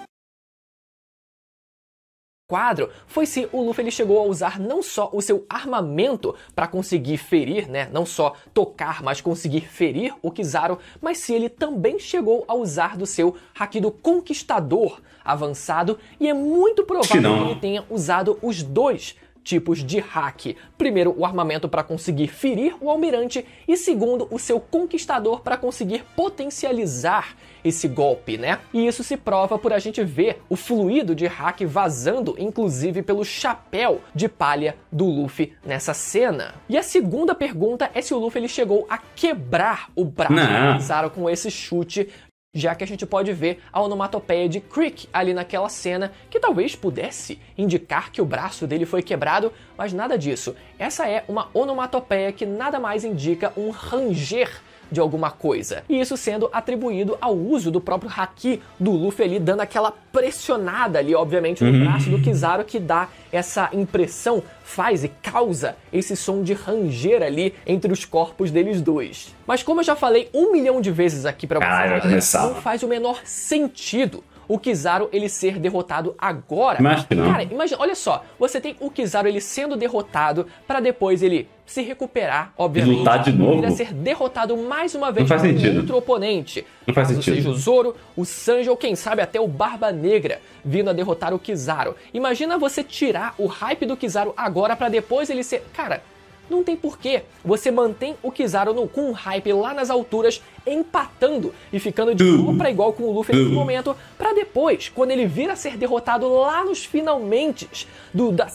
quadro foi se o Luffy ele chegou a usar não só o seu armamento para conseguir ferir, né, não só tocar, mas conseguir ferir o Kizaru, mas se ele também chegou a usar do seu haki do Conquistador avançado, e é muito provável que ele tenha usado os dois tipos de hack. Primeiro, o armamento para conseguir ferir o almirante e segundo, o seu conquistador para conseguir potencializar esse golpe, né? E isso se prova por a gente ver o fluido de hack vazando, inclusive pelo chapéu de palha do Luffy nessa cena. E a segunda pergunta é se o Luffy ele chegou a quebrar o braço do Kizaru com esse chute, já que a gente pode ver a onomatopeia de Crick ali naquela cena, que talvez pudesse indicar que o braço dele foi quebrado, mas nada disso. Essa é uma onomatopeia que nada mais indica um ranger de alguma coisa. E isso sendo atribuído ao uso do próprio haki do Luffy ali, dando aquela pressionada ali, obviamente, no braço do Kizaru, que dá essa impressão, faz e causa esse som de ranger ali entre os corpos deles dois. Mas como eu já falei 1 milhão de vezes aqui pra vocês, não faz o menor sentido o Kizaru ele ser derrotado agora. Mas que não. Cara, imagina, olha só, você tem o Kizaru ele sendo derrotado para depois ele se recuperar, obviamente, e lutar de novo, vir a ser derrotado mais uma vez por outro oponente. Não faz sentido. Seja o Zoro, o Sanji ou quem sabe até o Barba Negra vindo a derrotar o Kizaru. Imagina você tirar o hype do Kizaru agora para depois ele ser... Cara, não tem porquê. Você mantém o Kizaru com um hype lá nas alturas, empatando e ficando de igual para igual com o Luffy nesse momento, para depois, quando ele vir a ser derrotado lá nos finalmente da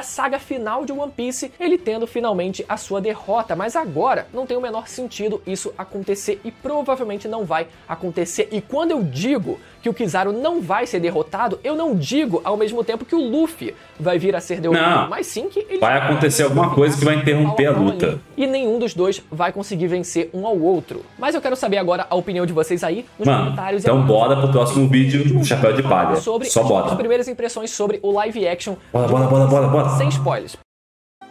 saga final de One Piece, ele tendo finalmente a sua derrota. Mas agora não tem o menor sentido isso acontecer e provavelmente não vai acontecer. E quando eu digo que o Kizaru não vai ser derrotado, eu não digo ao mesmo tempo que o Luffy vai vir a ser derrotado, mas sim que ele vai acontecer alguma coisa que vai interromper a luta. Ali, e nenhum dos dois vai conseguir vencer um ao outro. Mas eu quero saber agora a opinião de vocês aí nos comentários. Então bora pro próximo vídeo do Chapéu de Palha. Só bora. As primeiras impressões sobre o live action. Bora. Sem spoilers.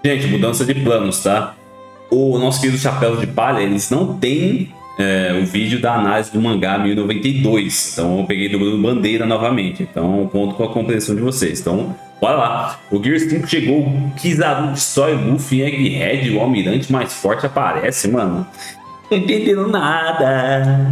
Gente, mudança de planos, tá? O nosso querido Chapéu de Palha, eles não têm o vídeo da análise do mangá 1092. Então eu peguei do Bruno Bandeira novamente. Então eu conto com a compreensão de vocês. Então bora lá. O Gear 5 chegou, o Kizaru destrói o Luffy, Egghead, o almirante mais forte aparece, mano. Não tô entendendo nada.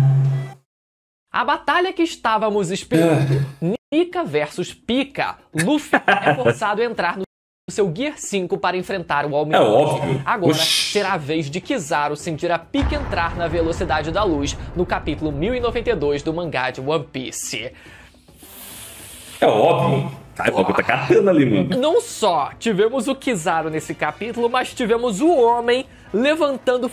A batalha que estávamos esperando, Nika versus Pika. Luffy é forçado a entrar no seu Gear 5 para enfrentar o almirante. É óbvio. Agora será a vez de Kizaru sentir a Pika entrar na velocidade da luz no capítulo 1092 do mangá de One Piece. É óbvio. Ai, o tá catando ali, mano. Não só tivemos o Kizaru nesse capítulo, mas tivemos o homem levantando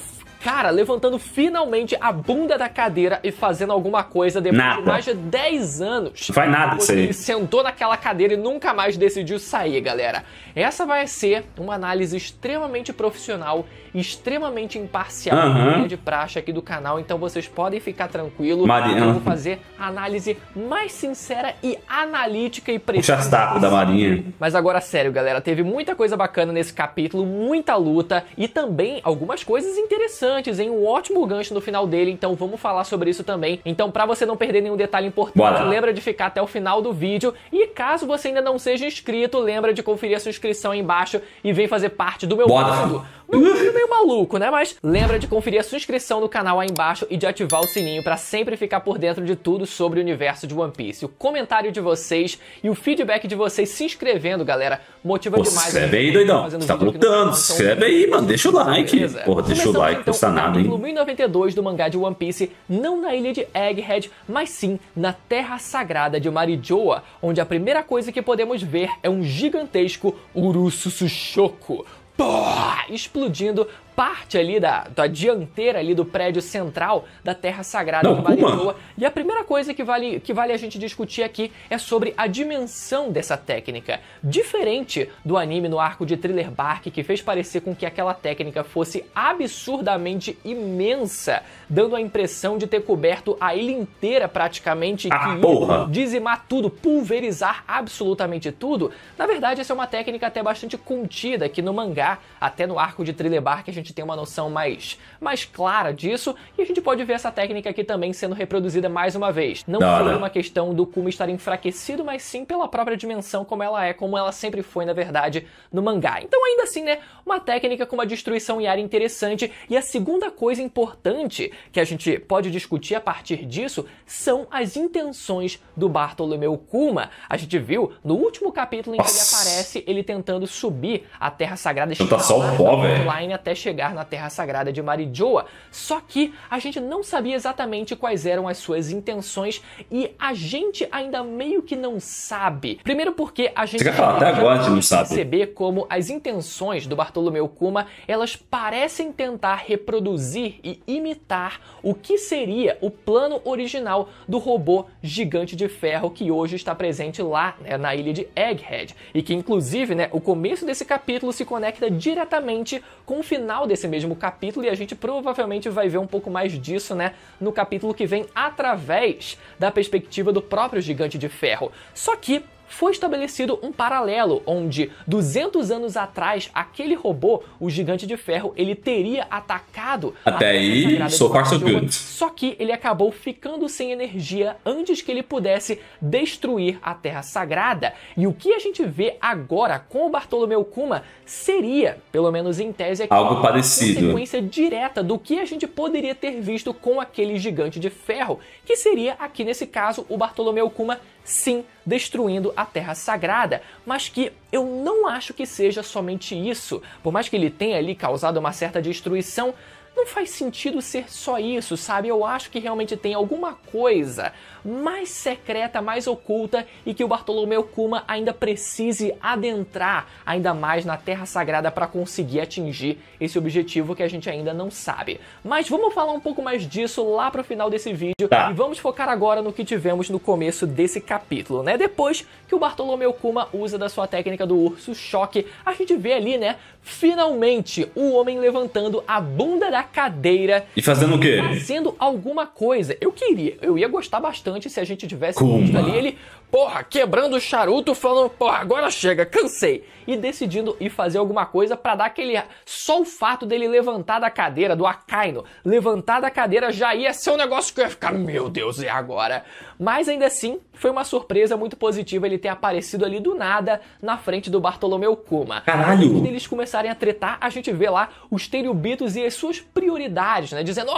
finalmente a bunda da cadeira e fazendo alguma coisa depois de mais de 10 anos. Não faz nada isso aí. Ele sentou naquela cadeira e nunca mais decidiu sair, galera. Essa vai ser uma análise extremamente profissional, extremamente imparcial, de praxe aqui do canal, então vocês podem ficar tranquilos. Eu vou fazer a análise mais sincera e analítica e precisa. Puxa saco da Marinha. Mas agora, sério, galera, teve muita coisa bacana nesse capítulo, muita luta e também algumas coisas interessantes, hein? Um ótimo gancho no final dele, então vamos falar sobre isso também. Então, pra você não perder nenhum detalhe importante, lembra de ficar até o final do vídeo. E caso você ainda não seja inscrito, lembra de conferir a sua inscrição aí embaixo e vem fazer parte do meu mundo. Meu vídeo é meio maluco, né? Mas lembra de conferir a sua inscrição no canal aí embaixo e de ativar o sininho pra sempre ficar por dentro de tudo sobre o universo de One Piece. O comentário de vocês e o feedback de vocês se inscrevendo, galera, motiva demais. Se inscreve aí, doidão. Você tá voltando, se inscreve aí, mano. Deixa o like. Beleza. Porra, deixa o like, então, custa nada, hein? No 1092 do mangá de One Piece, não na ilha de Egghead, mas sim na Terra Sagrada de Marijoa, onde a primeira coisa que podemos ver é um gigantesco Urussu Sushoku explodindo parte ali da dianteira ali do prédio central da Terra Sagrada de Marijoa. E a primeira coisa que vale a gente discutir aqui é sobre a dimensão dessa técnica. Diferente do anime no arco de Thriller Bark, que fez parecer com que aquela técnica fosse absurdamente imensa, dando a impressão de ter coberto a ilha inteira praticamente, dizimar tudo, pulverizar absolutamente tudo. Na verdade, essa é uma técnica até bastante contida, que no mangá, até no arco de Thriller Bark, a gente gente tem uma noção mais clara disso, e a gente pode ver essa técnica aqui também sendo reproduzida mais uma vez. Não foi uma questão do Kuma estar enfraquecido, mas sim pela própria dimensão como ela sempre foi, na verdade, no mangá. Então, ainda assim, né, uma técnica com uma destruição em área interessante. E a segunda coisa importante que a gente pode discutir a partir disso são as intenções do Bartolomeu Kuma. A gente viu no último capítulo em que ele aparece, ele tentando subir a Terra Sagrada, line até chegar na Terra Sagrada de Marijoa. Só que a gente não sabia exatamente quais eram as suas intenções e a gente ainda meio que não sabe. Primeiro porque a gente não sabe perceber como as intenções do Bartolomeu Kuma, elas parecem tentar reproduzir e imitar o que seria o plano original do robô gigante de ferro que hoje está presente lá, né, na ilha de Egghead. E que inclusive, né, o começo desse capítulo se conecta diretamente com o final desse mesmo capítulo, e a gente provavelmente vai ver um pouco mais disso, né, no capítulo que vem através da perspectiva do próprio gigante de ferro. Só que foi estabelecido um paralelo, onde 200 anos atrás, aquele robô, o Gigante de Ferro, ele teria atacado... Até aí, so far so good. Só que ele acabou ficando sem energia antes que ele pudesse destruir a Terra Sagrada. E o que a gente vê agora com o Bartolomeu Kuma seria, pelo menos em tese, aqui, algo parecido, uma consequência direta do que a gente poderia ter visto com aquele Gigante de Ferro, que seria, aqui nesse caso, o Bartolomeu Kuma, sim, destruindo a Terra Sagrada, mas que eu não acho que seja somente isso. Por mais que ele tenha ali causado uma certa destruição, não faz sentido ser só isso, sabe? Eu acho que realmente tem alguma coisa mais secreta, mais oculta, e que o Bartolomeu Kuma ainda precise adentrar ainda mais na Terra Sagrada para conseguir atingir esse objetivo que a gente ainda não sabe. Mas vamos falar um pouco mais disso lá pro final desse vídeo, e vamos focar agora no que tivemos no começo desse capítulo, né? Depois que o Bartolomeu Kuma usa da sua técnica do urso choque, a gente vê ali, né, finalmente o homem levantando a bunda da cadeira e fazendo o quê? Fazendo alguma coisa. Eu ia gostar bastante se a gente tivesse visto ali ele, porra, quebrando o charuto, falando, porra, agora chega, cansei, e decidindo ir fazer alguma coisa pra dar aquele... Só o fato dele levantar da cadeira, do Akainu, levantar da cadeira já ia ser um negócio que eu ia ficar, meu Deus, e agora? Mas ainda assim, foi uma surpresa muito positiva ele ter aparecido ali do nada na frente do Bartolomeu Kuma. Caralho! Antes deles começarem a tretar, a gente vê lá os Tenryubitos e as suas prioridades, né? Dizendo,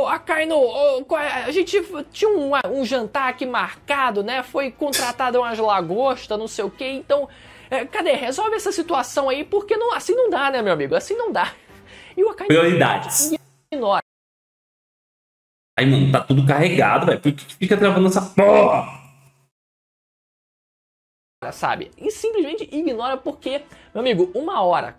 Akainu, a gente tinha um jantar aqui marcado, né? Foi contratada umas lagostas, não sei o que, então... cadê? Resolve essa situação aí, porque não, assim não dá, né, meu amigo? Assim não dá. E o Akainu... Prioridades. Ignora. Aí, mano, tá tudo carregado, velho. Por que fica travando essa porra? Sabe? E simplesmente ignora porque, meu amigo, uma hora,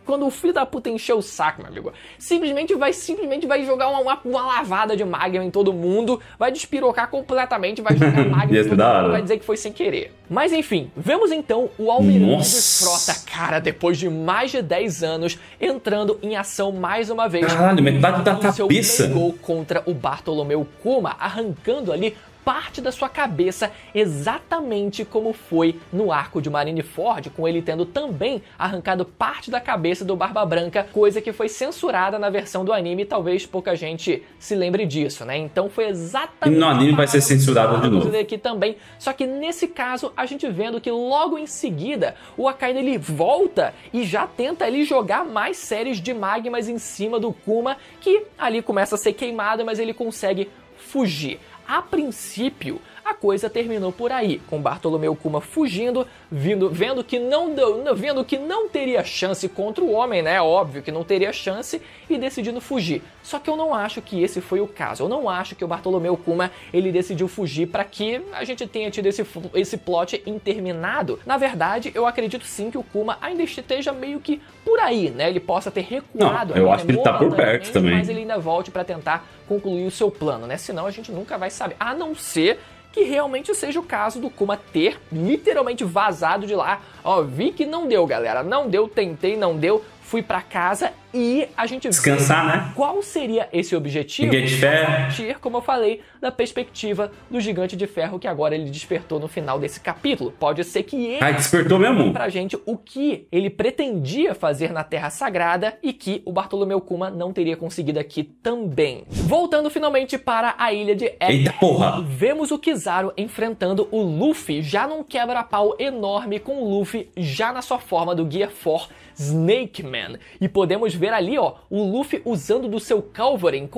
quando o filho da puta encher o saco, meu amigo, simplesmente vai jogar uma lavada de magma em todo mundo, vai despirocar completamente, vai jogar magma em todo mundo, vai dizer que foi sem querer. Mas enfim, vemos então o Almirante de Frota, cara, depois de mais de 10 anos, entrando em ação mais uma vez. Caralho, metade da cabeça. Gol contra o Bartolomeu Kuma, arrancando ali parte da sua cabeça, exatamente como foi no arco de Marineford, com ele tendo também arrancado parte da cabeça do Barba Branca, coisa que foi censurada na versão do anime, e talvez pouca gente se lembre disso, né? Então foi exatamente... E no anime vai ser censurado de novo. Aqui também, só que nesse caso, a gente vendo que logo em seguida, o Akainu ele volta e já tenta ali jogar mais séries de magmas em cima do Kuma, que ali começa a ser queimado, mas ele consegue fugir. A princípio, a coisa terminou por aí, com Bartolomeu Kuma fugindo, vendo que não teria chance contra o homem, né? Óbvio que não teria chance, e decidindo fugir. Só que eu não acho que esse foi o caso. Eu não acho que o Bartolomeu Kuma ele decidiu fugir para que a gente tenha tido esse plot interminado. Na verdade, eu acredito sim que o Kuma ainda esteja meio que por aí, né? Ele possa ter recuado. Não, eu acho que ele tá por perto também. Mas ele ainda volte para tentar concluir o seu plano, né? Senão a gente nunca vai saber. A não ser que realmente seja o caso do Kuma ter literalmente vazado de lá. Vi que não deu, galera. Não deu, tentei, não deu. Fui pra casa E a gente descansar, vê né? qual seria esse objetivo. Gigante de Ferro. A partir, como eu falei, da perspectiva do Gigante de Ferro que agora ele despertou no final desse capítulo. Pode ser que ele despertou mesmo pra gente o que ele pretendia fazer na Terra Sagrada e que o Bartolomeu Kuma não teria conseguido aqui também. Voltando finalmente para a ilha de Egghead. Eita porra! Vemos o Kizaru enfrentando o Luffy já num quebra-pau enorme, com o Luffy já na sua forma do Gear 4 Snake Man. E podemos ver ali, ó, o Luffy usando do seu Culverin,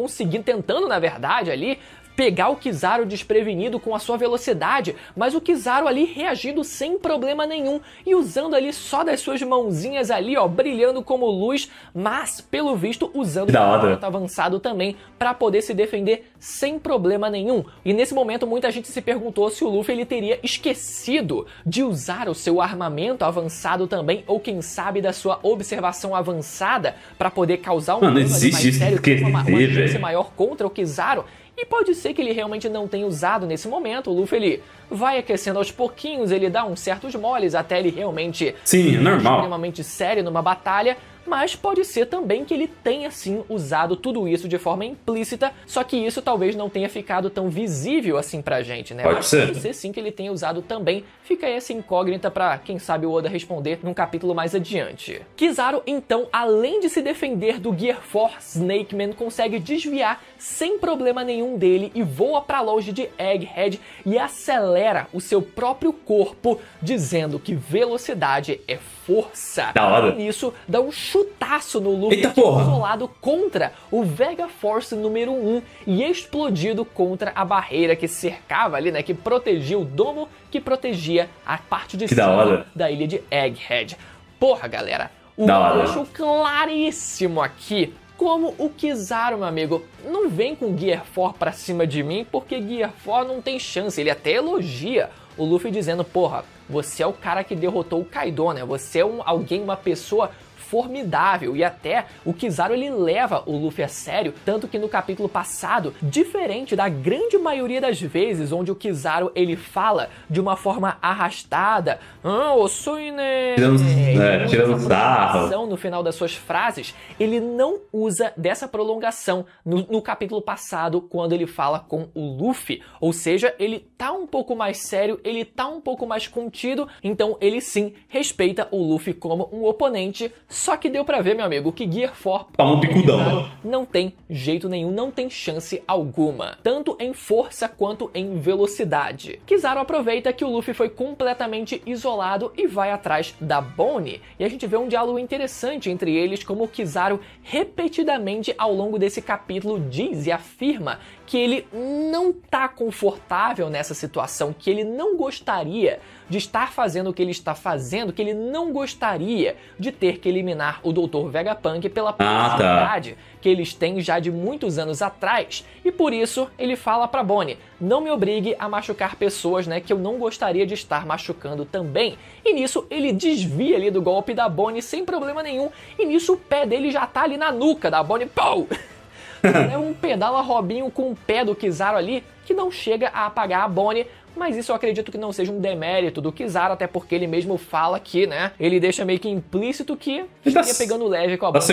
tentando, na verdade, ali pegar o Kizaru desprevenido com a sua velocidade, mas o Kizaru ali reagindo sem problema nenhum e usando ali só das suas mãozinhas ali, ó, brilhando como luz, mas pelo visto usando o momento avançado também para poder se defender sem problema nenhum. E nesse momento muita gente se perguntou se o Luffy ele teria esquecido de usar o seu armamento avançado também, ou quem sabe da sua observação avançada para poder causar um dano mais sério, uma chance maior contra o Kizaru. E pode ser que ele realmente não tenha usado nesse momento. O Luffy ele vai aquecendo aos pouquinhos, ele dá uns certos moles até ele realmente normal, extremamente sério numa batalha. Mas pode ser também que ele tenha sim usado tudo isso de forma implícita, só que isso talvez não tenha ficado tão visível assim pra gente, né? Pode ser sim que ele tenha usado também. Fica aí essa incógnita pra, quem sabe, o Oda responder num capítulo mais adiante. Kizaru, então, além de se defender do Gear 4 Snake Man, consegue desviar sem problema nenhum dele e voa pra longe de Egghead e acelera o seu próprio corpo, dizendo que velocidade é força. Da hora. E nisso, dá um chutaço no Luffy, isolado contra o Vega Force número 1 e explodido contra a barreira que cercava ali, né, que protegia o domo, que protegia a parte de cima da ilha de Egghead. Porra, galera, o Oda deixou claríssimo aqui como o Kizaru, meu amigo, não vem com Gear 4 pra cima de mim, porque Gear 4 não tem chance. Ele até elogia o Luffy dizendo, porra, você é o cara que derrotou o Kaido, né? Você é uma pessoa formidável, e até o Kizaru ele leva o Luffy a sério, tanto que no capítulo passado, diferente da grande maioria das vezes onde o Kizaru ele fala de uma forma arrastada, tirando sarro no final das suas frases, ele não usa dessa prolongação no capítulo passado, quando ele fala com o Luffy, ou seja, ele tá um pouco mais sério, ele tá um pouco mais contido, então ele sim respeita o Luffy como um oponente. Só que deu pra ver, meu amigo, que Gear 4 não tem jeito nenhum, não tem chance alguma, tanto em força quanto em velocidade. Kizaru aproveita que o Luffy foi completamente isolado e vai atrás da Bonnie, e a gente vê um diálogo interessante entre eles, como o Kizaru repetidamente ao longo desse capítulo diz e afirma que ele não tá confortável nessa situação, que ele não gostaria de estar fazendo o que ele está fazendo, que ele não gostaria de ter que eliminar o Dr. Vegapunk pela proximidade que eles têm já de muitos anos atrás, e por isso ele fala pra Bonnie, não me obrigue a machucar pessoas, né, que eu não gostaria de estar machucando também. E nisso ele desvia ali do golpe da Bonnie sem problema nenhum, e nisso o pé dele já tá ali na nuca da Bonnie, pau! É um pedala Robinho com o pé do Kizaru ali, que não chega a apagar a Bonnie, mas isso eu acredito que não seja um demérito do Kizaru, até porque ele mesmo fala que, né, ele deixa meio que implícito que estaria pegando leve com a Bonnie.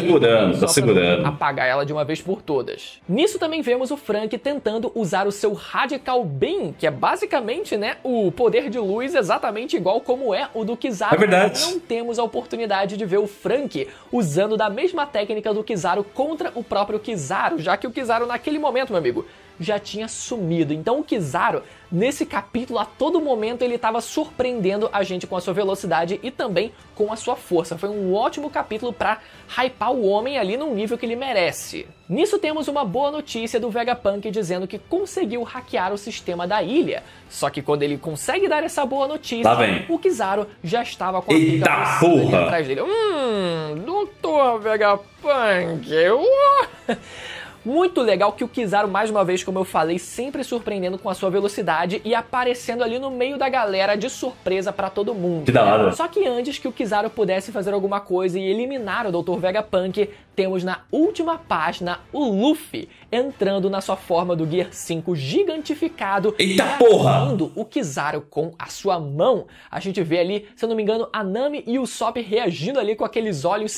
Tá segurando. Apagar ela de uma vez por todas. Nisso também vemos o Frank tentando usar o seu Radical Beam, que é basicamente, né, o poder de luz exatamente igual como é o do Kizaru. É verdade. Não temos a oportunidade de ver o Frank usando da mesma técnica do Kizaru contra o próprio Kizaru, já que o Kizaru naquele momento, meu amigo, já tinha sumido. Então o Kizaru, nesse capítulo, a todo momento ele estava surpreendendo a gente com a sua velocidade e também com a sua força. Foi um ótimo capítulo para hypar o homem ali num nível que ele merece. Nisso temos uma boa notícia do Vegapunk dizendo que conseguiu hackear o sistema da ilha. Só que quando ele consegue dar essa boa notícia, o Kizaru já estava com a Eita porra atrás dele. Dr. Vegapunk, Muito legal que o Kizaru, mais uma vez, como eu falei, sempre surpreendendo com a sua velocidade e aparecendo ali no meio da galera de surpresa pra todo mundo. Que da hora. Só que antes que o Kizaru pudesse fazer alguma coisa e eliminar o Dr. Vegapunk, temos na última página o Luffy entrando na sua forma do Gear 5 gigantificado. Eita porra! O Kizaru com a sua mão. A gente vê ali, se eu não me engano, a Nami e o Sop reagindo ali com aqueles olhos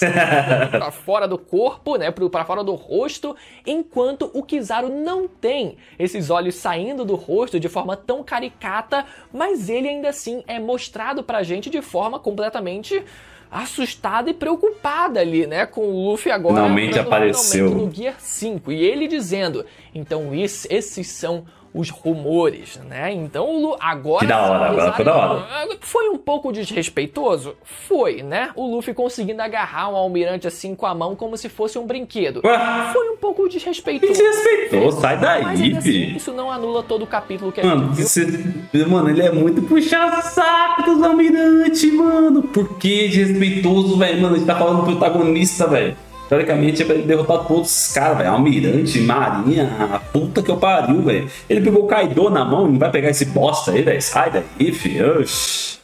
pra fora do corpo, né, pra fora do rosto, enquanto o Kizaru não tem esses olhos saindo do rosto de forma tão caricata, mas ele ainda assim é mostrado pra gente de forma completamente assustada e preocupada ali, né, com o Luffy agora finalmente apareceu no Gear 5, e ele dizendo, então esses são os rumores, né? Então, agora... Que da hora, agora ficou da hora. Foi um pouco desrespeitoso? Foi, né? O Luffy conseguindo agarrar um almirante assim com a mão como se fosse um brinquedo. Ué? Foi um pouco desrespeitoso. Desrespeitou, sai daí, mas ainda assim, filho. isso não anula todo o capítulo que a Mano, gente viu. mano, ele é muito puxa-saco dos almirantes, mano. Por que desrespeitoso, velho? Mano, a gente tá falando do protagonista, velho. Teoricamente é pra ele derrotar todos os caras, velho. Almirante, marinha, a puta que eu pariu, velho. Ele pegou o Kaido na mão e não vai pegar esse bosta aí, velho. Sai daí, filho. Oxi.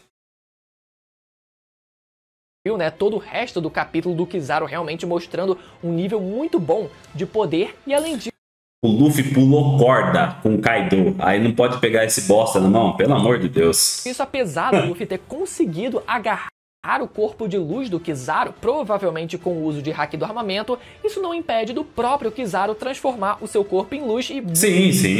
Viu, né? Todo o resto do capítulo do Kizaru realmente mostrando um nível muito bom de poder e além disso... O Luffy pulou corda com o Kaido. Aí não pode pegar esse bosta na mão, pelo amor de Deus. Isso apesar do Luffy ter conseguido agarrar o corpo de luz do Kizaru, provavelmente com o uso de haki do armamento, isso não impede do próprio Kizaru transformar o seu corpo em luz e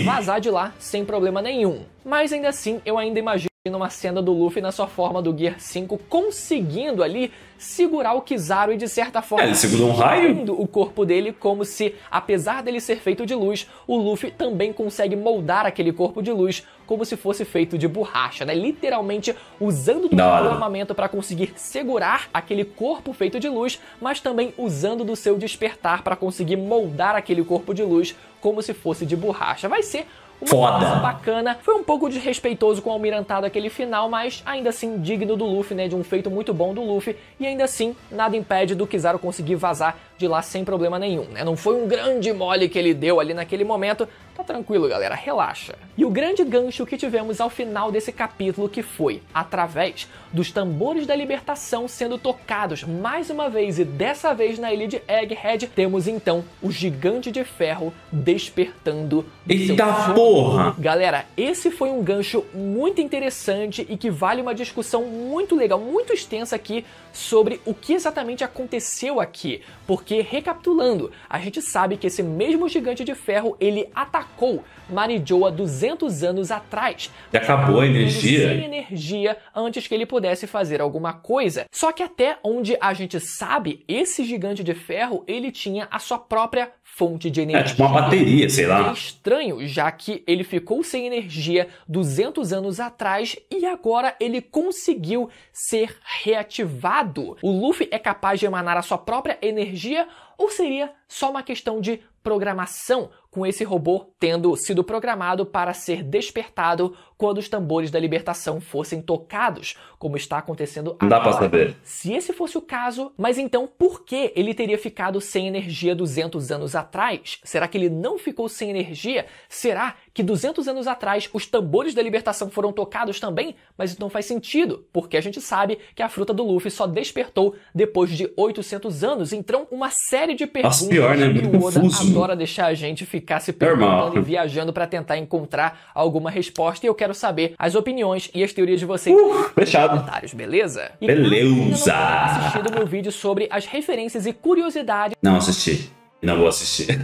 vazar de lá sem problema nenhum. Mas ainda assim, eu ainda imagino uma cena do Luffy na sua forma do Gear 5 conseguindo ali segurar o Kizaru e de certa forma ele segurou um raio? o corpo dele como se, apesar dele ser feito de luz, o Luffy também consegue moldar aquele corpo de luz como se fosse feito de borracha, né? Literalmente usando do armamento para conseguir segurar aquele corpo feito de luz, mas também usando do seu despertar para conseguir moldar aquele corpo de luz como se fosse de borracha. Vai ser uma coisa bacana. Foi um pouco desrespeitoso com o almirantado aquele final, mas ainda assim digno do Luffy, né? De um feito muito bom do Luffy. E ainda assim, nada impede do Kizaru conseguir vazar de lá sem problema nenhum, né? Não foi um grande mole que ele deu ali naquele momento. Tá tranquilo, galera, relaxa. E o grande gancho que tivemos ao final desse capítulo que foi, através dos tambores da libertação sendo tocados mais uma vez e dessa vez na ilha de Egghead, temos então o Gigante de Ferro despertando. Eita porra! Galera, esse foi um gancho muito interessante e que vale uma discussão muito legal, muito extensa aqui sobre o que exatamente aconteceu aqui. Porque, recapitulando, a gente sabe que esse mesmo Gigante de Ferro, ele atacou Marijoa 200 anos atrás. E acabou a energia. Sem energia antes que ele pudesse fazer alguma coisa. Só que até onde a gente sabe, esse Gigante de Ferro, ele tinha a sua própria fonte de energia. É tipo uma bateria, sei lá. É estranho, já que ele ficou sem energia 200 anos atrás e agora ele conseguiu ser reativado. O Luffy é capaz de emanar a sua própria energia ou seria só uma questão de programação, com esse robô tendo sido programado para ser despertado quando os tambores da libertação fossem tocados, como está acontecendo agora. Não dá pra saber. Se esse fosse o caso, mas então por que ele teria ficado sem energia 200 anos atrás? Será que ele não ficou sem energia? Será que 200 anos atrás os tambores da libertação foram tocados também? Mas isso não faz sentido, porque a gente sabe que a fruta do Luffy só despertou depois de 800 anos. Então, uma série de perguntas pior, né? que o Oda adora deixar a gente ficar se perguntando e viajando para tentar encontrar alguma resposta. E eu quero saber as opiniões e as teorias de vocês fechado. nos comentários, beleza? E beleza! Caso assistido meu vídeo sobre as referências e curiosidades. Não assisti. Não vou assistir.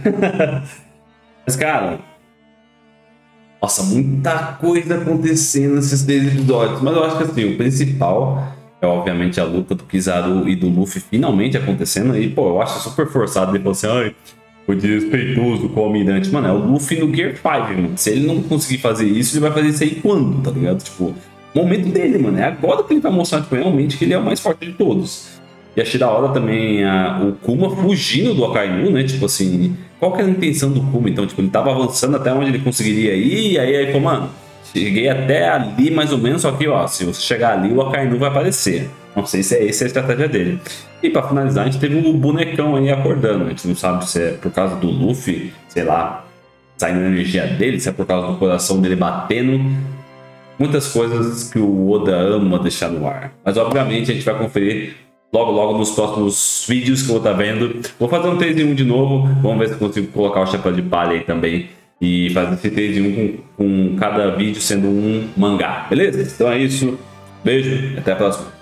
Mas, cara... Nossa, muita coisa acontecendo nesses 10 episódios. Mas eu acho que, assim, o principal é, obviamente, a luta do Kizaru e do Luffy finalmente acontecendo. E, pô, eu acho super forçado depois assim, ai, foi desrespeitoso com o almirante. Mano, é o Luffy no Gear 5, mano. Se ele não conseguir fazer isso, ele vai fazer isso aí quando, tá ligado? Tipo, o momento dele, mano. É agora que ele vai mostrar, tipo, realmente que ele é o mais forte de todos. E achei da hora também o Kuma fugindo do Akainu, né? Tipo assim, qual que era a intenção do Kuma? Então, tipo, ele tava avançando até onde ele conseguiria ir, e aí ele falou, mano, cheguei até ali mais ou menos, só que, ó, se você chegar ali, o Akainu vai aparecer. Não sei se essa é a estratégia dele. E pra finalizar, a gente teve um bonecão aí acordando. A gente não sabe se é por causa do Luffy, sei lá, saindo a energia dele, se é por causa do coração dele batendo. Muitas coisas que o Oda ama deixar no ar. Mas obviamente a gente vai conferir logo nos próximos vídeos que eu vou estar vendo. Vou fazer um 3 em 1 de novo. Vamos ver se eu consigo colocar o chapéu de palha aí também. E fazer esse 3 em 1 com cada vídeo sendo um mangá. Beleza? Então é isso. Beijo e até a próxima.